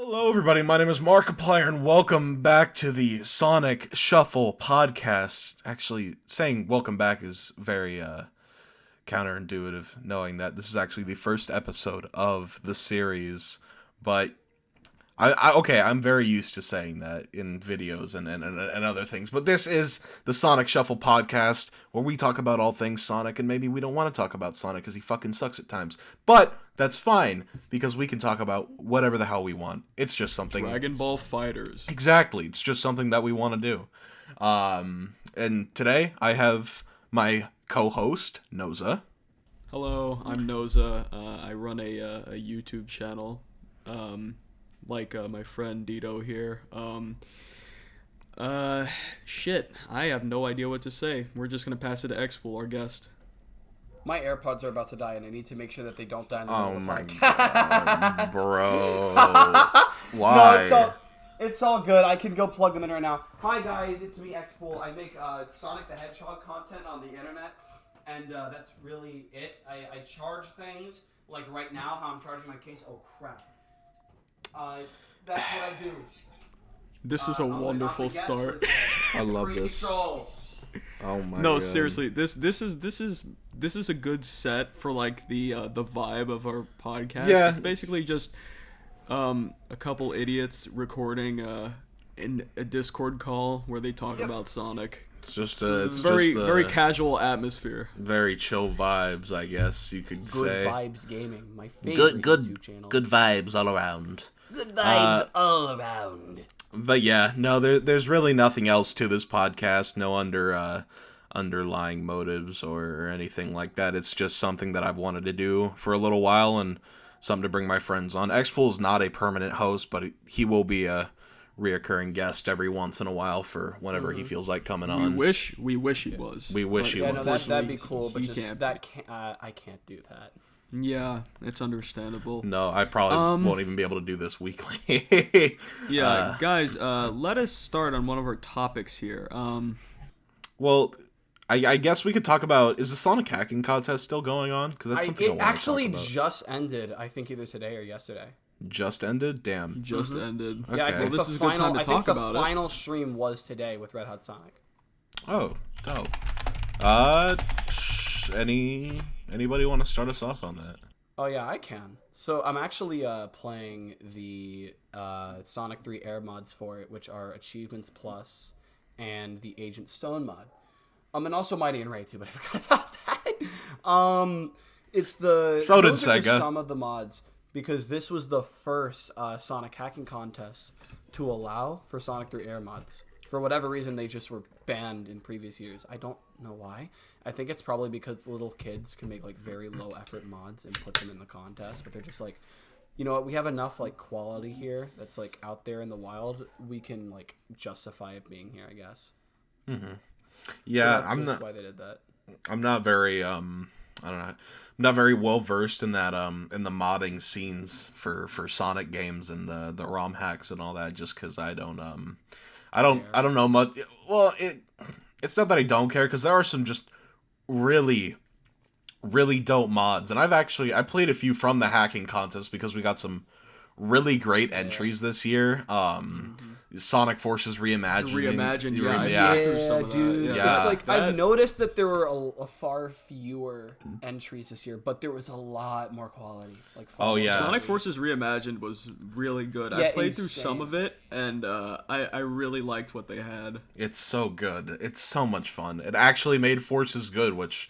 Hello, everybody. My name is Markiplier, and welcome back to the Sonic Shuffle podcast. Actually, saying welcome back is very counterintuitive, knowing that this is actually the first episode of the series. But I'm very used to saying that in videos and other things. But this is the Sonic Shuffle podcast, where we talk about all things Sonic, and maybe we don't want to talk about Sonic because he fucking sucks at times. But that's fine, because we can talk about whatever the hell we want. It's just something... Dragon Ball Fighters. Exactly. It's just something that we want to do. And today, I have my co-host, Noza. Hello, I'm Noza. I run a YouTube channel, like my friend D.Doe here. Shit, I have no idea what to say. We're just gonna pass it to XPool, our guest. My AirPods are about to die, and I need to make sure that they don't die in the middle of the my podcast. God, bro. Why? No, it's all good. I can go plug them in right now. Hi, guys. It's me, XPool. I make Sonic the Hedgehog content on the internet, and that's really it. I charge things, like right now, how I'm charging my case. Oh, crap. That's what I do. This is a wonderful start. I love this. Troll. Oh my No, God. seriously, this is a good set for like the vibe of our podcast. Yeah. It's basically just a couple idiots recording in a Discord call where they talk about Sonic. It's just very casual atmosphere. Very chill vibes, I guess you could say. Good Vibes Gaming, my favorite YouTube channel. Good vibes all around. Good vibes all around. But yeah, no, there's really nothing else to this podcast. No underlying motives or anything like that. It's just something that I've wanted to do for a little while and something to bring my friends on. XPool is not a permanent host, but he will be a reoccurring guest every once in a while for whenever he feels like coming on. We wish he was. We wish he was. No, that'd be cool, but he just can't that I can't do that. Yeah, it's understandable. No, I probably won't even be able to do this weekly. Yeah, guys, let us start on one of our topics here. Well, I guess we could talk about, is the Sonic hacking contest still going on? Because that's something I want to actually talk about. just ended, I think either today or yesterday. Just ended? Damn. Just ended. Okay. Yeah, I think Well, this is a good time to talk about it. the final stream was today with Red Hot Sonic. Oh, dope. Anybody want to start us off on that? Oh yeah, I can. So I'm actually playing the Sonic 3 Air mods for it, which are Achievements Plus and the Agent Stone mod. And also Mighty and Ray too, but I forgot about that. It's the So did those are Sega. just some of the mods, because this was the first Sonic hacking contest to allow for Sonic 3 Air mods. For whatever reason, they just were banned in previous years. I don't know why. I think it's probably because little kids can make like very low effort mods and put them in the contest, but they're just like, you know what, we have enough like quality here that's like out there in the wild. We can like justify it being here, I guess. Mm-hmm. Yeah, so I'm that's not. why they did that. I'm not very I don't know. I'm not very well versed in that in the modding scenes for Sonic games and the ROM hacks and all that. Just because I don't know much. Well, it's not that I don't care, because there are some just really dope mods, and I played a few from the hacking contest because we got some really great entries this year. Sonic Forces Reimagined. Yeah, dude. Yeah. It's like I've noticed that there were a far fewer entries this year, but there was a lot more quality. Like, Sonic Forces Reimagined was really good. I played through some of it, and I really liked what they had. It's so good. It's so much fun. It actually made Forces good, which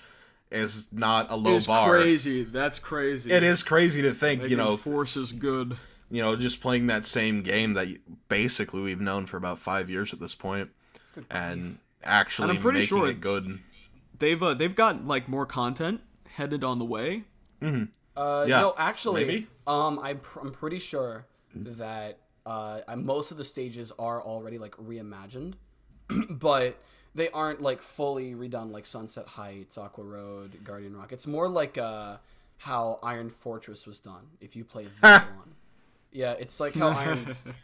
is not a low bar. Crazy. That's crazy. It is crazy to think, Forces good. Just playing that same game that basically we've known for about 5 years at this point, and actually making it good. They've got like more content headed on the way. Mm-hmm. No, actually, maybe? I'm pretty sure that most of the stages are already like reimagined, but they aren't like fully redone, like Sunset Heights, Aqua Road, Guardian Rock. It's more like how Iron Fortress was done. If you play that one. Yeah, it's like how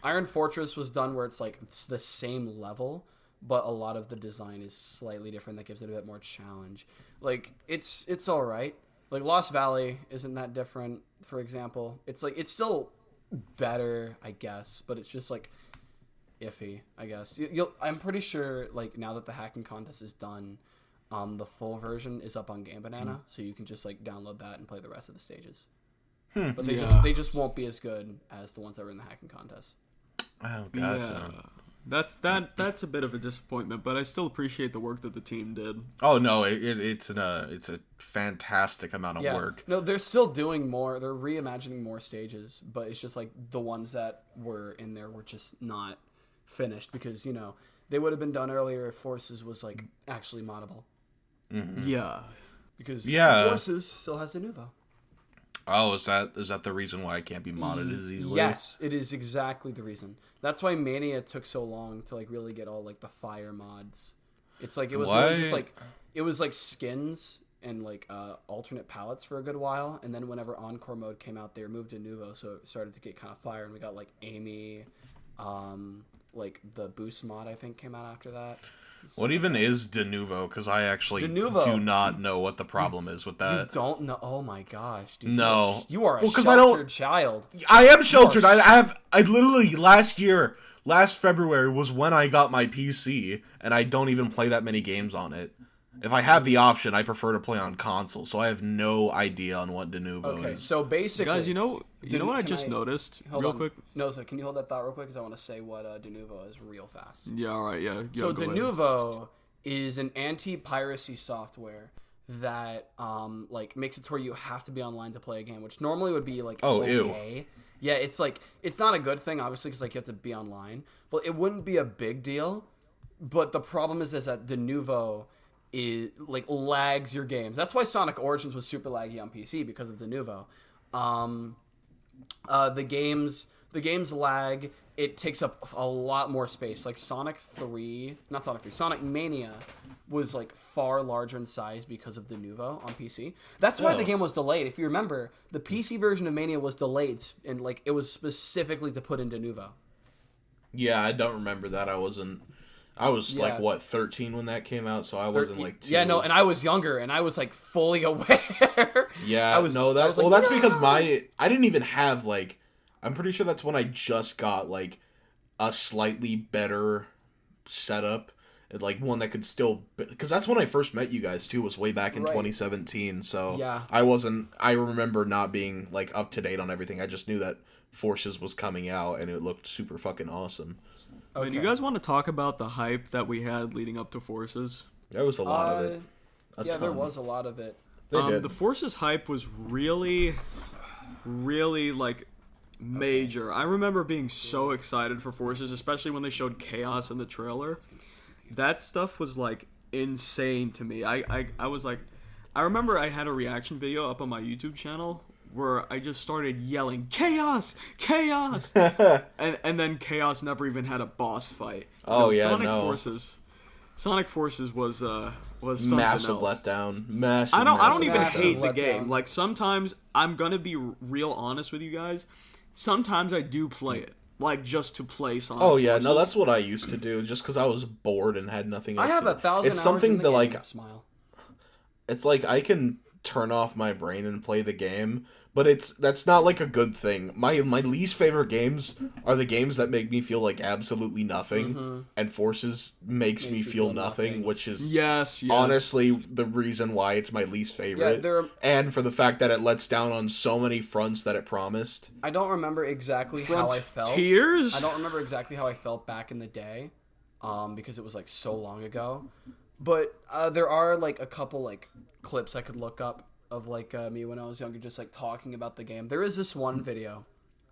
Iron Fortress was done, where it's like it's the same level, but a lot of the design is slightly different. That gives it a bit more challenge. Like it's all right. Like Lost Valley isn't that different, for example. It's like it's still better, I guess, but it's just like iffy, I guess. I'm pretty sure like now that the hacking contest is done, the full version is up on Game Banana, so you can just like download that and play the rest of the stages. But they just won't be as good as the ones that were in the hacking contest. Oh, gotcha. Yeah. That's a bit of a disappointment, but I still appreciate the work that the team did. Oh no, it's a fantastic amount of work. No, they're still doing more. They're reimagining more stages, but it's just like the ones that were in there were just not finished because they would have been done earlier if Forces was like actually moddable. Mm-hmm. Yeah, because Yeah. Forces still has Denuvo. Oh, is that the reason why it can't be modded as easily? Yes, it is exactly the reason. That's why Mania took so long to like really get all like the fire mods. It's like it was really just like it was like skins and like alternate palettes for a good while, and then whenever Encore mode came out, they removed Denuvo, so it started to get kind of fire, and we got like Amy, like the boost mod I think came out after that. What even is Denuvo? Because I actually Denuvo. do not know what the problem is with that. You don't know? Oh my gosh, dude! No. You are a 'cause sheltered child. I am sheltered. I literally last February was when I got my PC, and I don't even play that many games on it. If I have the option, I prefer to play on console, so I have no idea on what Denuvo Okay, is. so basically, guys, you know what I just noticed real quick? No, so can you hold that thought real quick? Because I want to say what Denuvo is real fast. Yeah, all right, yeah. So go ahead. Denuvo is an anti-piracy software that like makes it to where you have to be online to play a game, which normally would be like okay. Ew. Yeah, it's like it's not a good thing, obviously, because like you have to be online, but it wouldn't be a big deal. But the problem is that Denuvo it like lags your games. That's why Sonic Origins was super laggy on PC because of Denuvo. The games lag. It takes up a lot more space. Like Sonic Mania was like far larger in size because of Denuvo on PC. That's why the game was delayed. If you remember, the PC version of Mania was delayed, and like it was specifically to put in Denuvo. Yeah, I don't remember that. I was like what 13 when that came out, so I wasn't like too... Yeah, no, and I was younger, and I was like fully aware. Yeah, that's because I didn't even have like, I'm pretty sure that's when I just got like a slightly better setup, and like one that could still, because that's when I first met you guys too, was way back in 2017. So yeah. I remember not being like up to date on everything. I just knew that Forces was coming out, and it looked super fucking awesome. Okay. Do you guys want to talk about the hype that we had leading up to Forces? There was a lot of it. There was a lot of it. The Forces hype was really, really like major. I remember being so excited for Forces, especially when they showed Chaos in the trailer. That stuff was like insane to me. I was like, I remember I had a reaction video up on my YouTube channel where I just started yelling, Chaos! Chaos! and then Chaos never even had a boss fight. Oh, Sonic Forces was something massive else. letdown. I don't even hate the letdown. game. Like, sometimes, I'm gonna be real honest with you guys, sometimes I do play it. Like, just to play Sonic Forces. No, that's what I used to do, just because I was bored and had nothing else I have to do. 1,000 It's hours something in the that, game. like, Smile. it's like I can turn off my brain and play the game, but that's not like a good thing. My least favorite games are the games that make me feel like absolutely nothing, and Forces makes me feel nothing, which is yes. honestly the reason why it's my least favorite. And for the fact that it lets down on so many fronts that it promised. I don't remember exactly how I felt. Tears? I don't remember exactly how I felt back in the day, because it was like so long ago. But there are like a couple like clips I could look up of like me when I was younger, just like talking about the game. There is this one video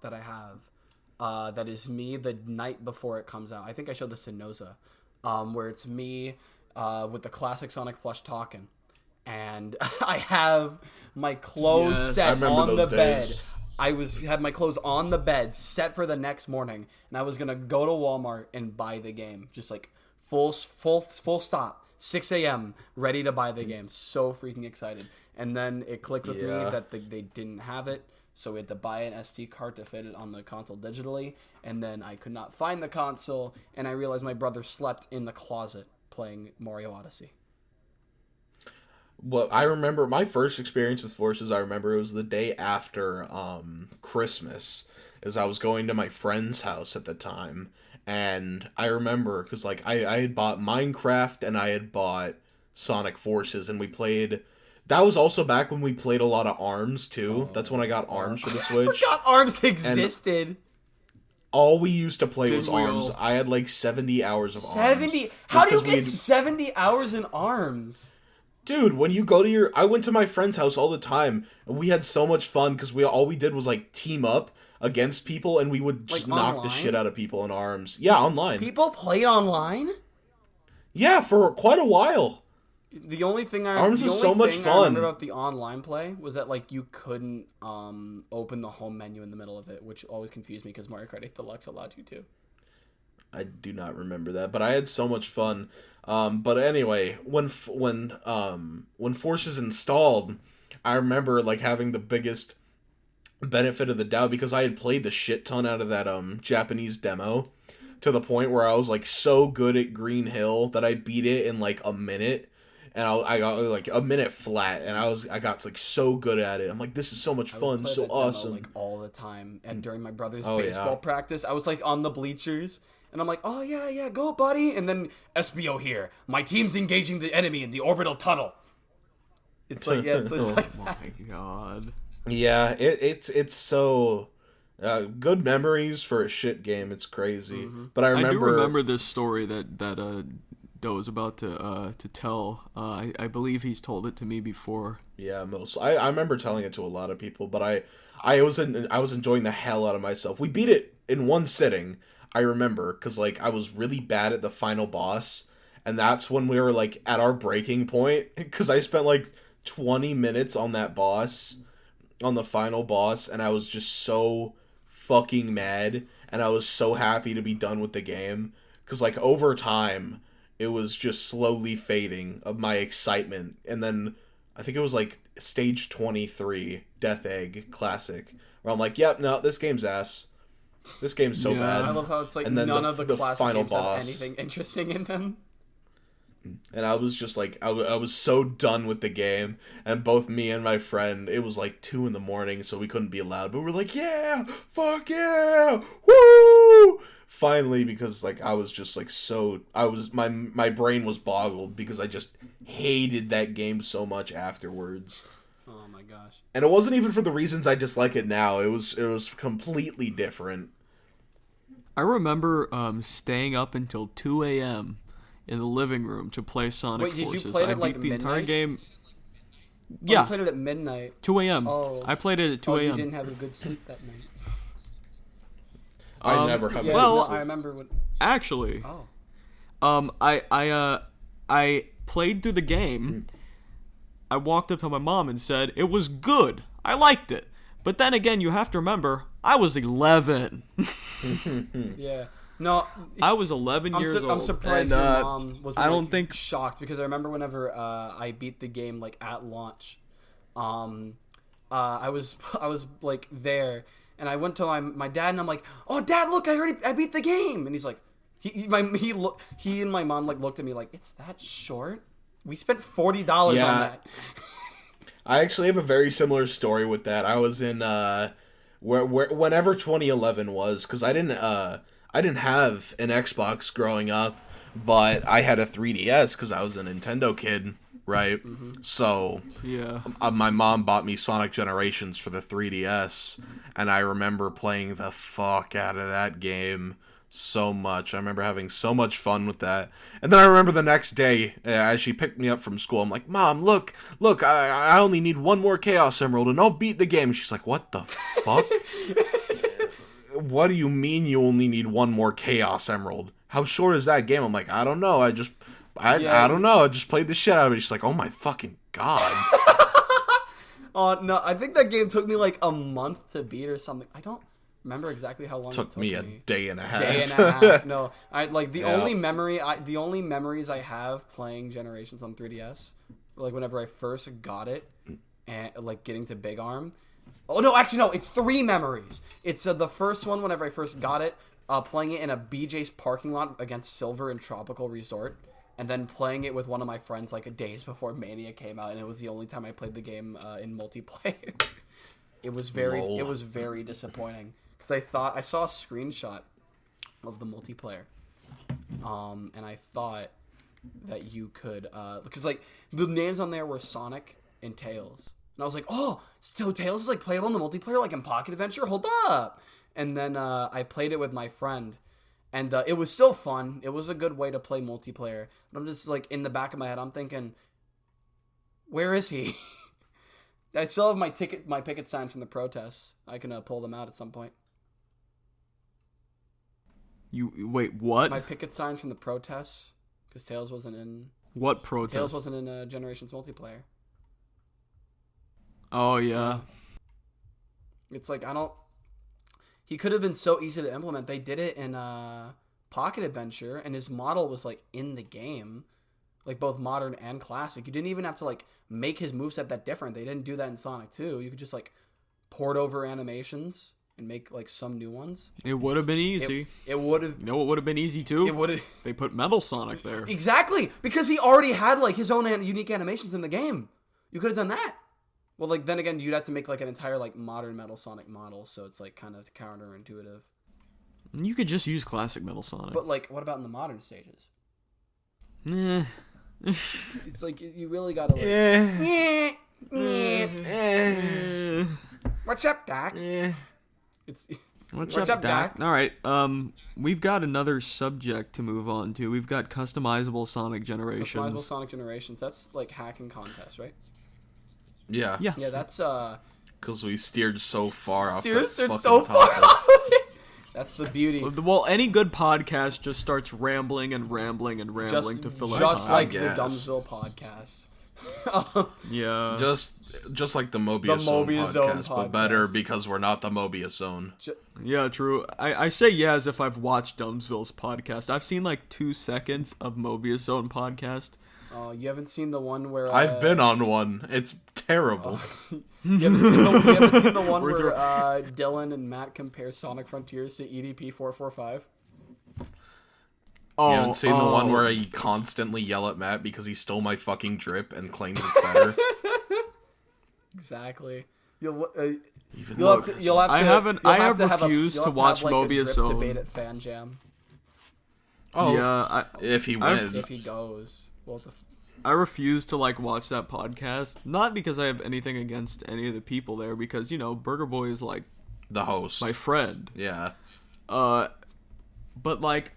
that I have that is me the night before it comes out. I think I showed this to Noza, where it's me with the classic Sonic plush talking, and I have my clothes set on the bed. I had my clothes on the bed set for the next morning, and I was gonna go to Walmart and buy the game, just like full stop. 6 a.m. ready to buy the game. So freaking excited. And then it clicked with me that they didn't have it, so we had to buy an SD card to fit it on the console digitally, and then I could not find the console, and I realized my brother slept in the closet playing Mario Odyssey. Well, I remember my first experience with Forces, I remember it was the day after Christmas. is I was going to my friend's house at the time, and I remember, because, like, I had bought Minecraft, and I had bought Sonic Forces, and we played... That was also back when we played a lot of ARMS, too. That's when I got ARMS for the Switch. I forgot ARMS existed. And all we used to play was ARMS. I had, like, 70 hours of ARMS. 70? How do you get 70 hours in ARMS? Dude, when you go to I went to my friend's house all the time, and we had so much fun, because all we did was, like, team up against people, and we would just knock the shit out of people in ARMS. Yeah, online. People played online? Yeah, for quite a while. The only thing ARMS was so much fun. I remember about the online play was that, like, you couldn't open the home menu in the middle of it, which always confused me because Mario Kart 8 Deluxe allowed you to. I do not remember that, but I had so much fun. But anyway, when Forces installed, I remember, like, having the biggest benefit of the doubt because I had played the shit ton out of that Japanese demo to the point where I was, like, so good at Green Hill that I beat it in, like, a minute. And I got, like, a minute flat, and I got, like, so good at it. I'm like, this is so much fun, so awesome. Demo, like, all the time. And during my brother's baseball practice, I was, like, on the bleachers, and I'm like, oh, yeah, go, buddy. And then, SBO here. My team's engaging the enemy in the orbital tunnel. It's like, yeah, it's like that. Oh, my God. Yeah, it's so... good memories for a shit game. It's crazy. Mm-hmm. But I do remember this story that Doe was about to tell. I believe he's told it to me before. Yeah, I remember telling it to a lot of people, but I was enjoying the hell out of myself. We beat it in one sitting. I remember because, like, I was really bad at the final boss, and that's when we were, like, at our breaking point because I spent like 20 minutes on that boss, on the final boss, and I was just so fucking mad, and I was so happy to be done with the game because, like, over time it was just slowly fading of my excitement. And then I think it was like stage 23, Death Egg Classic, where I'm like, yep, no, this game's ass. This game's so bad. I love how it's like and then none of the classic final games boss have anything interesting in them. And I was just like, I was so done with the game. And both me and my friend, it was like 2 a.m, so we couldn't be loud. But we're like, yeah, fuck yeah, woo! Finally, because, like, I was just like my brain was boggled because I just hated that game so much afterwards. Oh my gosh. And it wasn't even for the reasons I dislike it now. It was completely different. I remember staying up until 2 a.m. in the living room to play Sonic Forces. Wait, did you play it at, like, beat the midnight? entire game. Yeah. You played it at midnight. 2 a.m. Oh. I played it at 2 a.m. You didn't have a good sleep that night. I never have. Yeah, well, I remember when. Actually. Oh. I played through the game. I walked up to my mom and said it was good. I liked it. But then again, you have to remember, I was 11. Yeah. No, I was 11 years old. I'm surprised your mom wasn't, I don't think shocked, because I remember whenever I beat the game, like, at launch, I was like there, and I went to my dad, and I'm like, oh, Dad, look, I beat the game, and he's like, he and my mom, like, looked at me like, it's that short? We spent $40 on that. I actually have a very similar story with that. I was in whenever 2011 was, because I didn't have an Xbox growing up, but I had a 3DS because I was a Nintendo kid, right? Mm-hmm. So yeah, my mom bought me Sonic Generations for the 3DS, and I remember playing the fuck out of that game so much. I remember having so much fun with that. And then I remember the next day, as she picked me up from school, I'm like, Mom, look, I only need one more Chaos Emerald and I'll beat the game. And she's like, what the fuck? What do you mean you only need one more Chaos Emerald? How short is that game? I'm like, I don't know. I don't know. I just played the shit out of it. She's like, oh my fucking God. No, I think that game took me like a month to beat or something. I don't remember exactly how long it took me. A day and a half. Day and a half. No, I like the only memories I have playing Generations on 3DS, like whenever I first got it, and like getting to Big Arm. Oh no, actually no, it's 3 memories. It's the first one whenever I first got it, playing it in a BJ's parking lot against Silver and Tropical Resort, and then playing it with one of my friends like days before Mania came out, and it was the only time I played the game in multiplayer. It was very disappointing. because I saw a screenshot of the multiplayer, and I thought that you could, because like the names on there were Sonic and Tails, and I was like, oh, so Tails is like playable in the multiplayer, like in Pocket Adventure. Hold up! And then I played it with my friend, and it was still fun. It was a good way to play multiplayer. But I'm just like in the back of my head, I'm thinking, where is he? I still have my picket signs from the protests. I can pull them out at some point. You wait, what? My picket signs from the protests, because Tails wasn't in. What protest? Tails wasn't in Generations multiplayer. Oh yeah. It's like he could have been so easy to implement. They did it in Pocket Adventure, and his model was like in the game, like both modern and classic. You didn't even have to like make his moveset that different. They didn't do that in Sonic 2. You could just like port over animations and make like some new ones. It would have been easy. It would have. You know what would have been easy too? It would have. They put Metal Sonic there. Exactly, because he already had like his own unique animations in the game. You could have done that. Well, like then again, you'd have to make like an entire like modern Metal Sonic model, so it's like kind of counterintuitive. You could just use classic Metal Sonic. But like, what about in the modern stages? Nah. It's like you really gotta like. What's up, Doc? It's What's up, Doc? All right. We've got another subject to move on to. We've got customizable Sonic Generations. Customizable Sonic Generations. That's like hacking contest, right? Yeah. Yeah, that's Because we steered so far off Steered that fucking so far topic. off of it. That's the beauty. Well, any good podcast just starts rambling and rambling and rambling to fill out time. Just like the guess. Dumbsville podcast. Yeah. Just like the Mobius Zone podcast, but better because we're not the Mobius Zone. Yeah, true. I say yeah as if I've watched Dumbsville's podcast. I've seen like 2 seconds of Mobius Zone podcast. Oh, you haven't seen the one where I've been on one. It's terrible. You haven't seen the one where Dylan and Matt compare Sonic Frontiers to EDP 445? Oh, You haven't seen the one where I constantly yell at Matt because he stole my fucking drip and claims it's better? Exactly. You'll have to. I have refused to watch Mobius Zone debate at Fan Jam. Oh, yeah. if he wins. If he goes, we'll have to. I refuse to like watch that podcast, not because I have anything against any of the people there, because you know Burger Boy is like The host. my friend. Yeah. But like,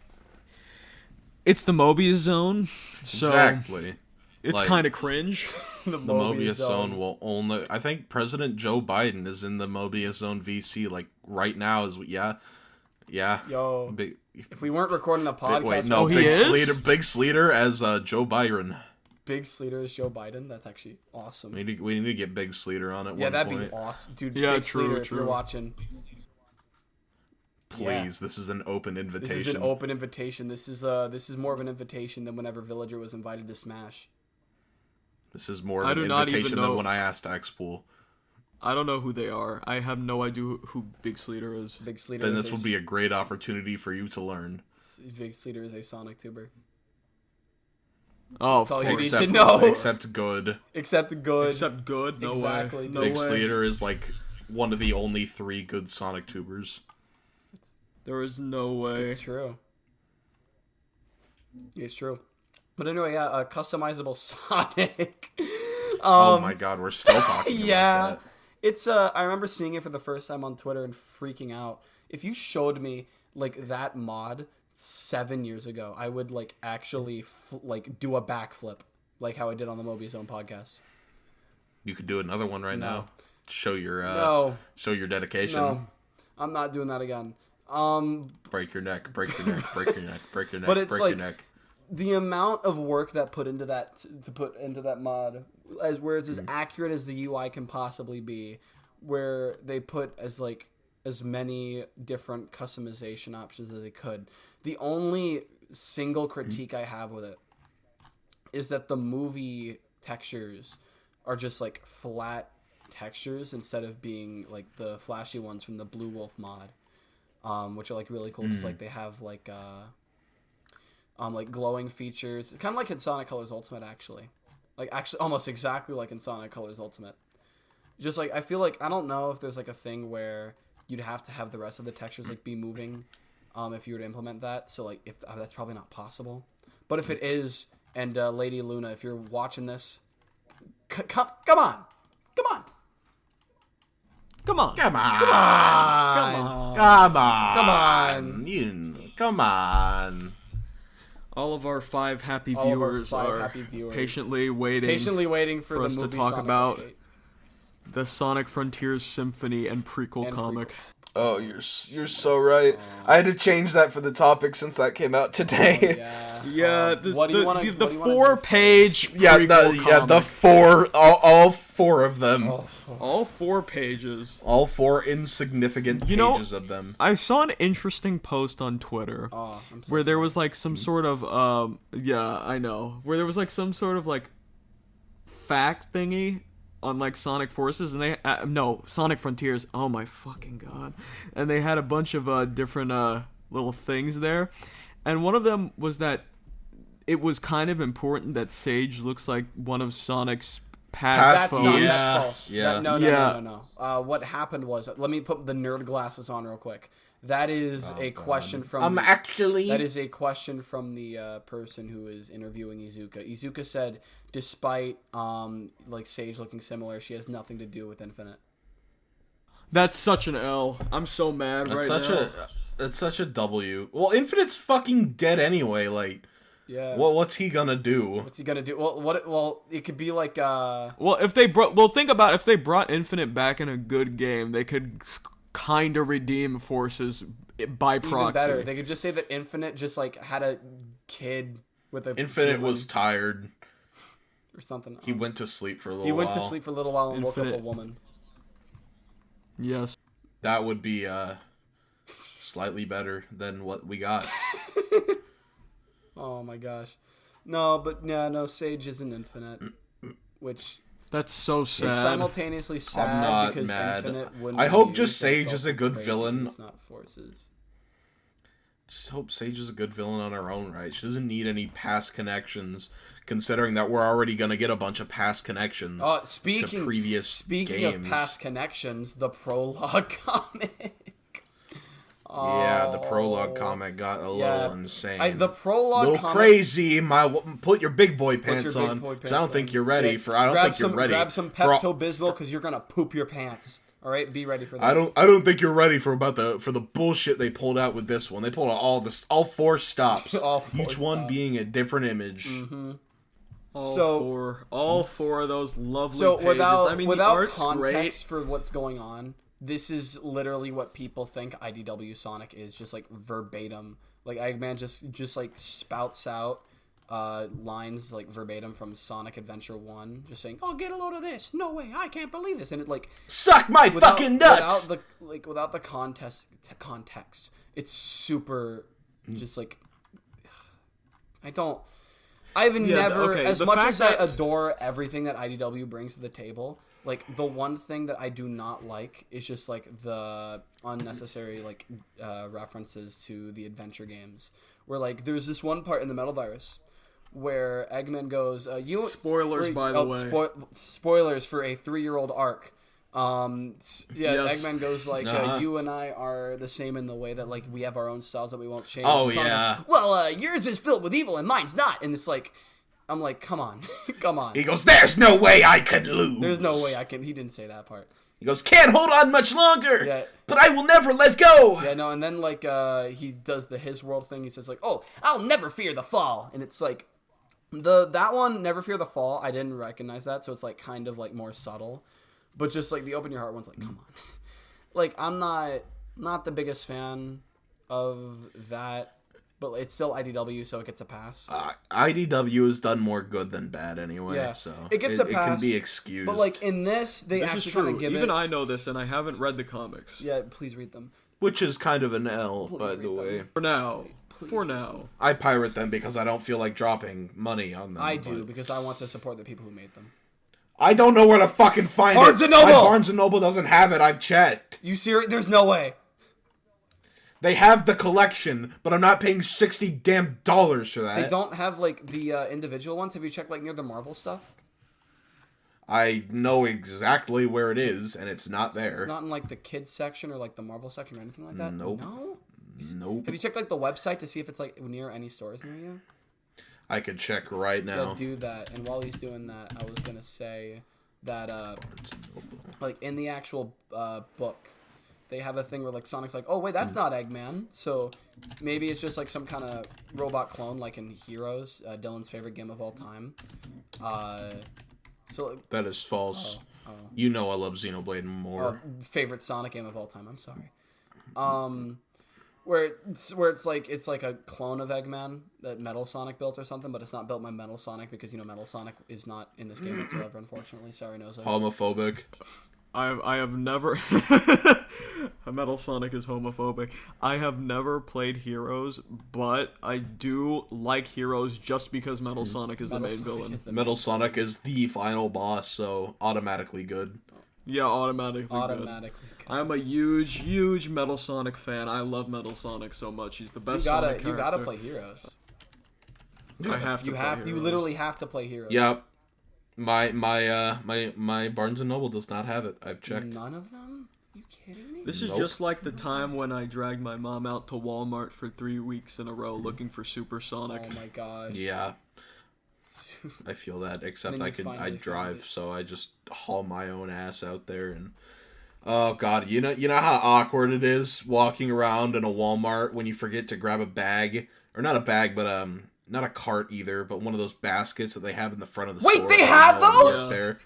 it's the Mobius Zone, so Exactly. it's Like, kind of cringe. The Mobius Zone will only... I think President Joe Biden is in the Mobius Zone VC, like, right now. Yeah. Yo, Big, if we weren't recording a podcast, wait, no, Oh, he Big is? Big Sleater as Joe Byron. Big Sleater is Joe Biden. That's actually awesome. We need to get Big Sleater on at Yeah, one that'd point. be awesome, dude. Yeah, Big true, Sleater, if true. you're watching, Please, Yeah. this is an open invitation. this is an open invitation. This is more of an invitation than whenever Villager was invited to Smash. This is more I of an do not even invitation know- than when I asked XPool. I don't know who they are. I have no idea who Big Sleater is. Big Sleater. Then is this will be a great opportunity for you to learn. Big Sleater is a Sonic tuber. Oh, That's all you need Except, to know. except good. Except good. except good. No Exactly. way. No Big way. Sleater is like one of the only 3 good Sonic tubers. There is no way. It's true. It's true. But anyway, yeah, customizable Sonic. Oh my god, we're still talking Yeah. about that. It's I remember seeing it for the first time on Twitter and freaking out. If you showed me like that mod 7 years ago, I would like actually like do a backflip like how I did on the Mobius Zone podcast. You could do another one right now. Show your show your dedication. No. I'm not doing that again. Break your neck, break your neck, break your neck, break your neck, But it's break like- your neck. The amount of work that put into that to put into that mod, where it's as accurate as the UI can possibly be, where they put as many different customization options as they could. The only single critique I have with it is that the movie textures are just like flat textures instead of being like the flashy ones from the Blue Wolf mod, which are like really cool. Just like they have like glowing features, kind of like in Sonic Colors Ultimate, actually almost exactly like in Sonic Colors Ultimate. Just like I feel like I don't know if there's like a thing where you'd have to have the rest of the textures like be moving, if you were to implement that. So like, if that's probably not possible. But if it is, and Lady Luna, if you're watching this, come on, come on. Come on. Come on. Come on. Come on. Come on. Come on. All of our 5 happy viewers are patiently waiting for the us movie to talk Sonic about 88. the Sonic Frontiers Symphony and prequel comic. Oh, you're so right. I had to change that for the topic since that came out today. Yeah, the 4-page prequel comic. All 4 of them. All 4 pages. All 4 insignificant pages of them. I saw an interesting post on Twitter where there was like some sort of where there was like some sort of like fact thingy on like Sonic Forces, and they Sonic Frontiers. Oh my fucking god! And they had a bunch of different little things there, and one of them was that it was kind of important that Sage looks like one of Sonic's past foes. That's false. Yeah. No. What happened was, let me put the nerd glasses on real quick. That is a question from. That is a question from the person who is interviewing Iizuka. Iizuka said, despite like Sage looking similar, she has nothing to do with Infinite. That's such an L. I'm so mad right now. That's such a W. Well, Infinite's fucking dead anyway. Like, well, what's he gonna do? What's he gonna do? Well, it could be like. Well, if they think about if they brought Infinite back in a good game, they could kind of redeem Forces by proxy. Even better, they could just say that Infinite just like had a kid with a. Infinite was tired. Or something. He went to sleep for a little while. He went to sleep for a little while and woke up a woman. Yes. That would be slightly better than what we got. Oh my gosh. No, Sage isn't Infinite. Which... That's so sad. It's simultaneously sad I'm not because mad. Infinite wouldn't I hope be just used, Sage it's is a also good great villain. It's not Forces. Just hope Sage is a good villain on her own right. She doesn't need any past connections, considering that we're already going to get a bunch of past connections to previous games. Of past connections, the prologue comic. Yeah, the prologue comic got a little insane. The prologue a little comic, crazy. Put your big boy pants on, because I don't think you're ready for. Grab some Pepto-Bismol because you're gonna poop your pants. All right, be ready for this. I don't think you're ready for the bullshit they pulled out with this one. They pulled out all 4 stops, each one being a different image. Mm-hmm. All four of those lovely pages. Without context for what's going on, this is literally what people think IDW Sonic is, just like verbatim. Like Eggman just like spouts out lines like verbatim from Sonic Adventure 1, just saying, "Oh, get a load of this! No way! I can't believe this!" And it like suck my fucking nuts. Without the context, it's super just like I've never, as much as I adore everything that IDW brings to the table, like, the one thing that I do not like is just, like, the unnecessary, like, references to the adventure games. Where, like, there's this one part in the Metal Virus where Eggman goes, Spoilers, by the way. Spoilers for a 3-year-old arc. Yes. Eggman goes like, you and I are the same in the way that, like, we have our own styles that we won't change. Oh, yeah. Goes, well, yours is filled with evil and mine's not. And it's like, I'm like, come on. Come on. He goes, there's no way I could lose. There's no way I can. He didn't say that part. He goes, can't hold on much longer, but I will never let go. Yeah, no, and then, like, he does the His World thing. He says, like, oh, I'll never fear the fall. And it's like, that one, Never Fear the Fall, I didn't recognize that, so it's, like, kind of, like, more subtle. But just, like, the Open Your Heart one's like, come on. Like, I'm not the biggest fan of that, but it's still IDW, so it gets a pass. IDW has done more good than bad anyway, so it gets a pass. It can be excused. But, like, in this actually kind of give Even I know this, and I haven't read the comics. Yeah, please read them. Which is kind of an L, by the way. For now. I pirate them because I don't feel like dropping money on them. I do, because I want to support the people who made them. I don't know where to fucking find Barnes it. and Noble! My Barnes and Noble doesn't have it. I've checked. You serious? There's no way. They have the collection, but I'm not paying $60 damn for that. They don't have, like, the individual ones. Have you checked, like, near the Marvel stuff? I know exactly where it is, and it's not there. It's not in like the kids section or like the Marvel section or anything like that. Nope. No. Nope. Have you checked like the website to see if it's like near any stores near you? I could check right now. Yeah, do that. And while he's doing that, I was gonna say that like in the actual book, they have a thing where like Sonic's like, oh wait, that's not Eggman. So maybe it's just like some kind of robot clone, like in Heroes, Dylan's favorite game of all time. So That is false. Oh. You know I love Xenoblade more. Favorite Sonic game of all time. I'm sorry. Where it's like a clone of Eggman that Metal Sonic built or something, but it's not built by Metal Sonic because Metal Sonic is not in this game whatsoever. Unfortunately, sorry, Noza. Homophobic. I have never. Metal Sonic is homophobic. I have never played Heroes, but I do like Heroes just because Metal Sonic is the main villain. Metal Sonic is the final boss, so automatically good. Yeah, automatically good. I'm a huge Metal Sonic fan. I love Metal Sonic so much. He's the best Sonic character. You gotta play Heroes. Yeah. I have to. You literally have to play Heroes. Yep. My Barnes and Noble does not have it. I've checked. None of them? You kidding me? This is just like the time when I dragged my mom out to Walmart for 3 weeks in a row looking for Super Sonic. Oh my gosh. Yeah. I feel that, except I drive, so I just haul my own ass out there and oh god, you know how awkward it is walking around in a Walmart when you forget to grab a bag, or not a bag, but not a cart either, but one of those baskets that they have in the front of the store. Wait, they have those? There.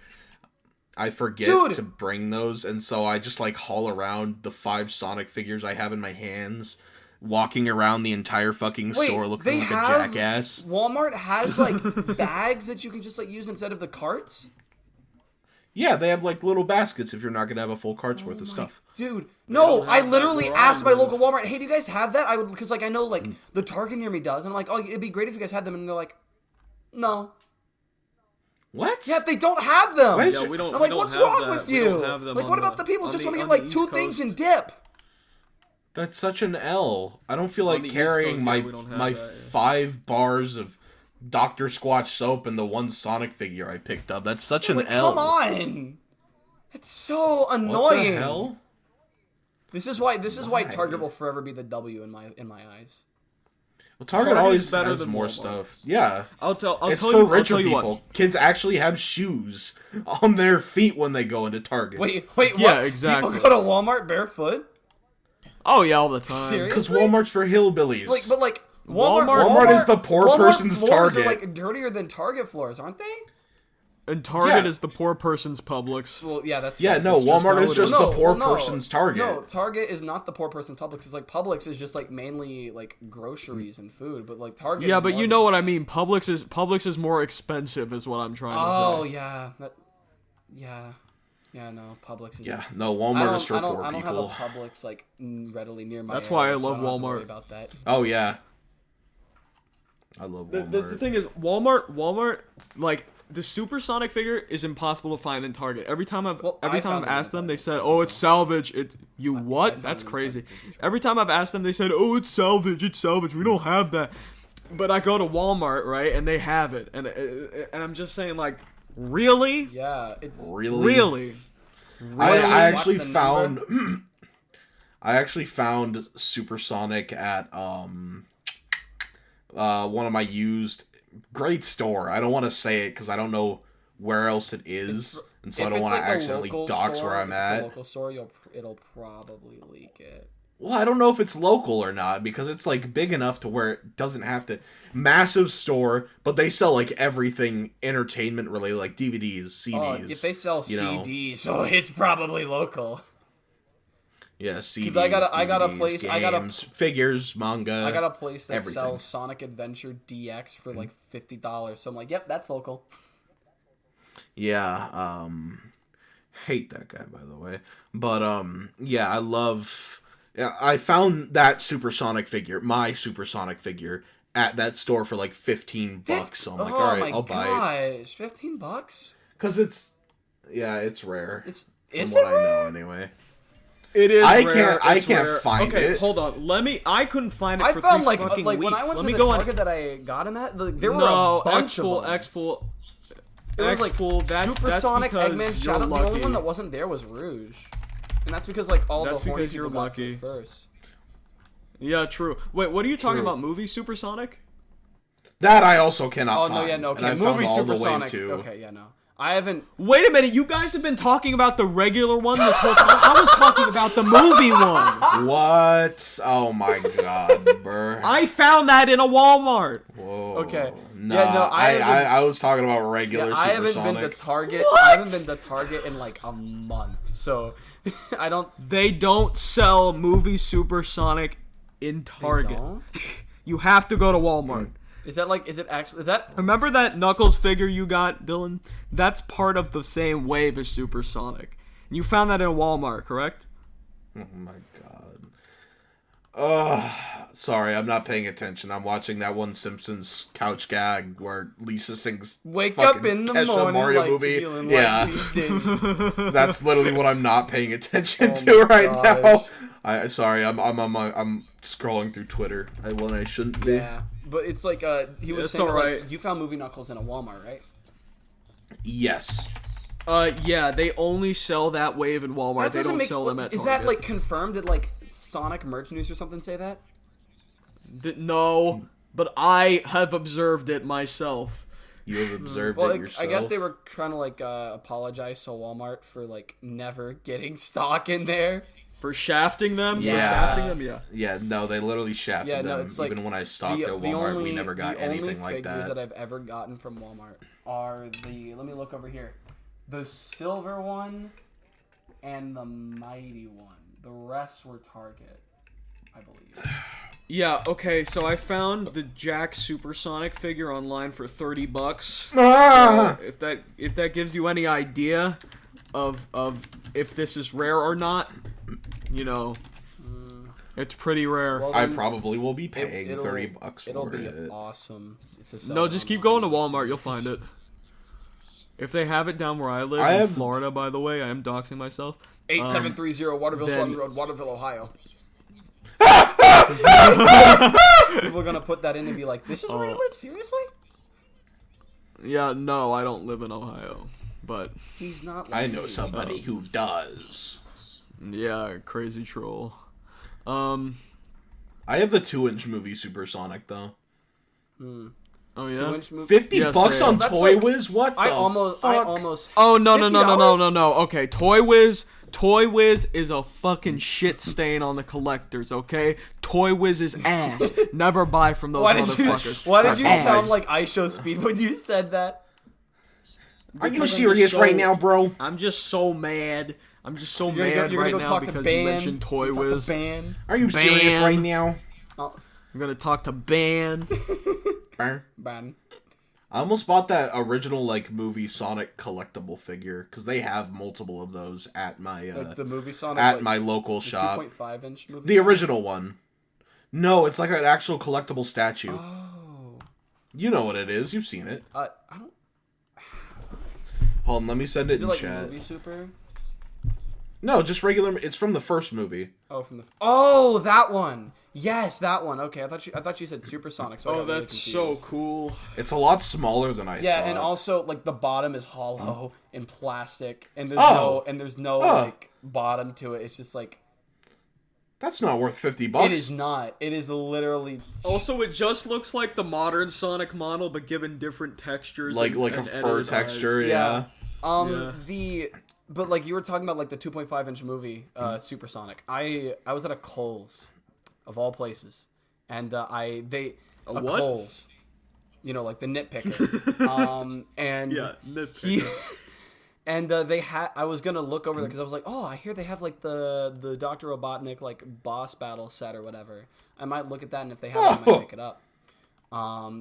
I forget to bring those, and so I just like haul around the 5 Sonic figures I have in my hands, walking around the entire fucking store looking like a jackass. Walmart has like bags that you can just like use instead of the carts? Yeah, they have like little baskets if you're not gonna have a full cart's worth of stuff. Dude, no, I literally asked my local Walmart, hey, do you guys have that? Because like I know like the Target near me does, and I'm like, oh, it'd be great if you guys had them, and they're like, no. What? Yeah, they don't have them. Yeah, we don't. I'm like, what's wrong with you? Like, what about the people who just want to get like 2 things and dip? That's such an L. I don't feel like carrying my 5 bars of Dr. Squatch soap and the 1 Sonic figure I picked up. That's such an L. Come on. It's so annoying. What the hell? This is why Target will forever be the W in my eyes. Well, Target always has more stuff. Yeah. I'll tell it's you for richer people. What. Kids actually have shoes on their feet when they go into Target. Wait, what? Yeah, exactly. People go to Walmart barefoot? Oh yeah, all the time. Seriously? Because Walmart's for hillbillies. But Walmart is the poor person's Target. Are like dirtier than Target floors, aren't they? And Target is the poor person's Publix. Well, yeah, that's Walmart is just the poor person's Target. No, Target is not the poor person's Publix. It's like Publix is just like mainly like groceries and food, but like Target. Yeah, but you know what I mean. Publix is more expensive, is what I'm trying to say. Oh yeah, yeah, no, Publix is. Yeah, no, Walmart is for poor people. I don't have a Publix like readily near my. That's why I love so I don't have to Walmart. worry about that. Oh yeah, I love Walmart. The thing is, Walmart, like the Super Sonic figure is impossible to find in Target. Every time I've asked them, they said, "Oh, it's salvage." It's you what? That's crazy. Every time I've asked them, they said, "Oh, it's salvage. It's salvage. We don't have that." But I go to Walmart, right, and they have it, and I'm just saying, like, really? Yeah, it's really. I actually found I actually found Super Sonic at one of my used great store. I don't want to say it because I don't know where else it is, and so I don't want to accidentally dox where I'm at. If it's a local store, it'll probably leak it. Well, I don't know if it's local or not because it's like big enough to where it doesn't have to. Massive store, but they sell like everything entertainment related, like DVDs, CDs. If they sell CDs, so it's probably local. Yeah, CDs. Because I got a place. Games, figures, manga. I got a place that everything. sells Sonic Adventure DX for like $50. So I'm like, yep, that's local. Yeah. Hate that guy, by the way. But yeah, I love. Yeah, I found that Super Sonic figure, my Super Sonic figure, at that store for like $15. So I'm like, all right, I'll buy it. $15? Because it's rare. Is what it rare? I know anyway. It is. I can't find it. Okay, hold on. I couldn't find it for found 3 like fucking when weeks. I went Let to me the go Target that I got him at, there were a bunch of them. XPool. It was like XPool, that's Supersonic, because Eggman, you're Shadow. The only lucky. one that wasn't there was Rouge, and that's because like all That's the horny because you're people got to lucky. it first. Yeah, true. Wait, what are you talking True. about? Movie Supersonic? That I also cannot Oh find. no, yeah, no, And okay. I found Movie all the Supersonic. wave too. Okay, yeah, no. I haven't. Wait a minute, you guys have been talking about the regular one this whole time? I was talking about the movie one. What? Oh my god, Burr. I found that in a Walmart. Whoa. Okay. Nah, Yeah, no, I was talking about regular Yeah, I haven't Supersonic. been to Target. What? I haven't been to Target in like a month, so I don't. They don't sell movie Supersonic in Target. Don't? You have to go to Walmart. Is that like? Is it actually? Is that? Remember that Knuckles figure you got, Dylan? That's part of the same wave as Supersonic. You found that in Walmart, correct? Oh my god. Sorry, I'm not paying attention. I'm watching that one Simpsons couch gag where Lisa sings Wake up fucking in the Kesha morning, Mario like, movie. feeling Yeah. like we did. That's literally what I'm not paying attention Oh to my right gosh. now. Sorry, I'm scrolling through Twitter when I shouldn't be. Yeah, but it's like he was It's saying that, alright. like, you found movie Knuckles in a Walmart, right? Yes. Yeah, they only sell that wave in Walmart. That They doesn't don't make. sell them at Is Target. that like confirmed? Did like Sonic Merch News or something say that? No, but I have observed it myself. You have observed Well, it like, yourself. I guess they were trying to like apologize to Walmart for like never getting stock in there. For shafting them? Yeah. For shafting them? Yeah. Yeah, no, they literally shafted Yeah, no, them. it's like Even when I stopped at Walmart, we never got the only anything like figures that. I've ever gotten from Walmart are the. Let me look over here. The silver one and the mighty one. The rest were Target, I believe. Yeah, okay, so I found the Jack Supersonic figure online for $30. Ah! So if that gives you any idea of if this is rare or not, you know, it's pretty rare. Well, I then probably will be paying it'll- $30 It'll for be it. awesome. To sell No, it just keep online. going to Walmart, you'll find it. If they have it down where I live, I in have- Florida, by the way, I am doxing myself. 8730 Waterville then- Swan Road, Waterville, Ohio. People are gonna put that in and be like, "This is where you live? Seriously?" Yeah, no, I don't live in Ohio, but He's not. I Like know me. somebody who does. yeah, crazy troll. I have the 2-inch movie Supersonic though. Oh yeah. 2-inch movie. $50 Yeah, on same. That's ToyWiz? What the I fuck? almost. Oh no. $50? Okay, ToyWiz is a fucking shit stain on the collectors. Okay, ToyWiz is ass. Never buy from those Why did you? motherfuckers. Why did you Ass. sound like I Show Speed when you said that? Are you Because I'm serious just right so- now, bro? I'm just so mad. I'm just so You're mad gonna go right now talk to because Ban. you mentioned Talk to ToyWiz. Ban. Are you serious Bam. right now? Oh, I'm gonna talk to Ban. Burr. Ban. I almost bought that original like movie Sonic collectible figure because they have multiple of those at my Like the movie Sonic. at like, my local the shop. 2.5-inch movie. The original one. No, it's like an actual collectible statue. Oh. You know what it is. You've seen it. I don't. Hold on, let me send it Is it in like chat. movie super? No, just regular. It's from the first movie. Oh, from the. Oh, that one. Yes, that one. Okay, I thought you said Supersonic. So I Oh, got really that's so confused. cool. It's a lot smaller than I Yeah, thought. and also like the bottom is hollow in plastic, and Oh. there's no Oh. like bottom to it. It's just like That's not worth $50. it is not. It is literally. Also, it just looks like the modern Sonic model, but given different textures. like and a fur edited texture. eyes. Yeah. Yeah. But like you were talking about like the 2.5-inch movie, Supersonic. I was at a Kohl's, of all places, and a what? Kohl's, you know, like the nitpicker. And Yeah, he and they had. I was gonna look over there because I was like, oh, I hear they have like the Dr. Robotnik like boss battle set or whatever. I might look at that, and if they have it, I might pick it up.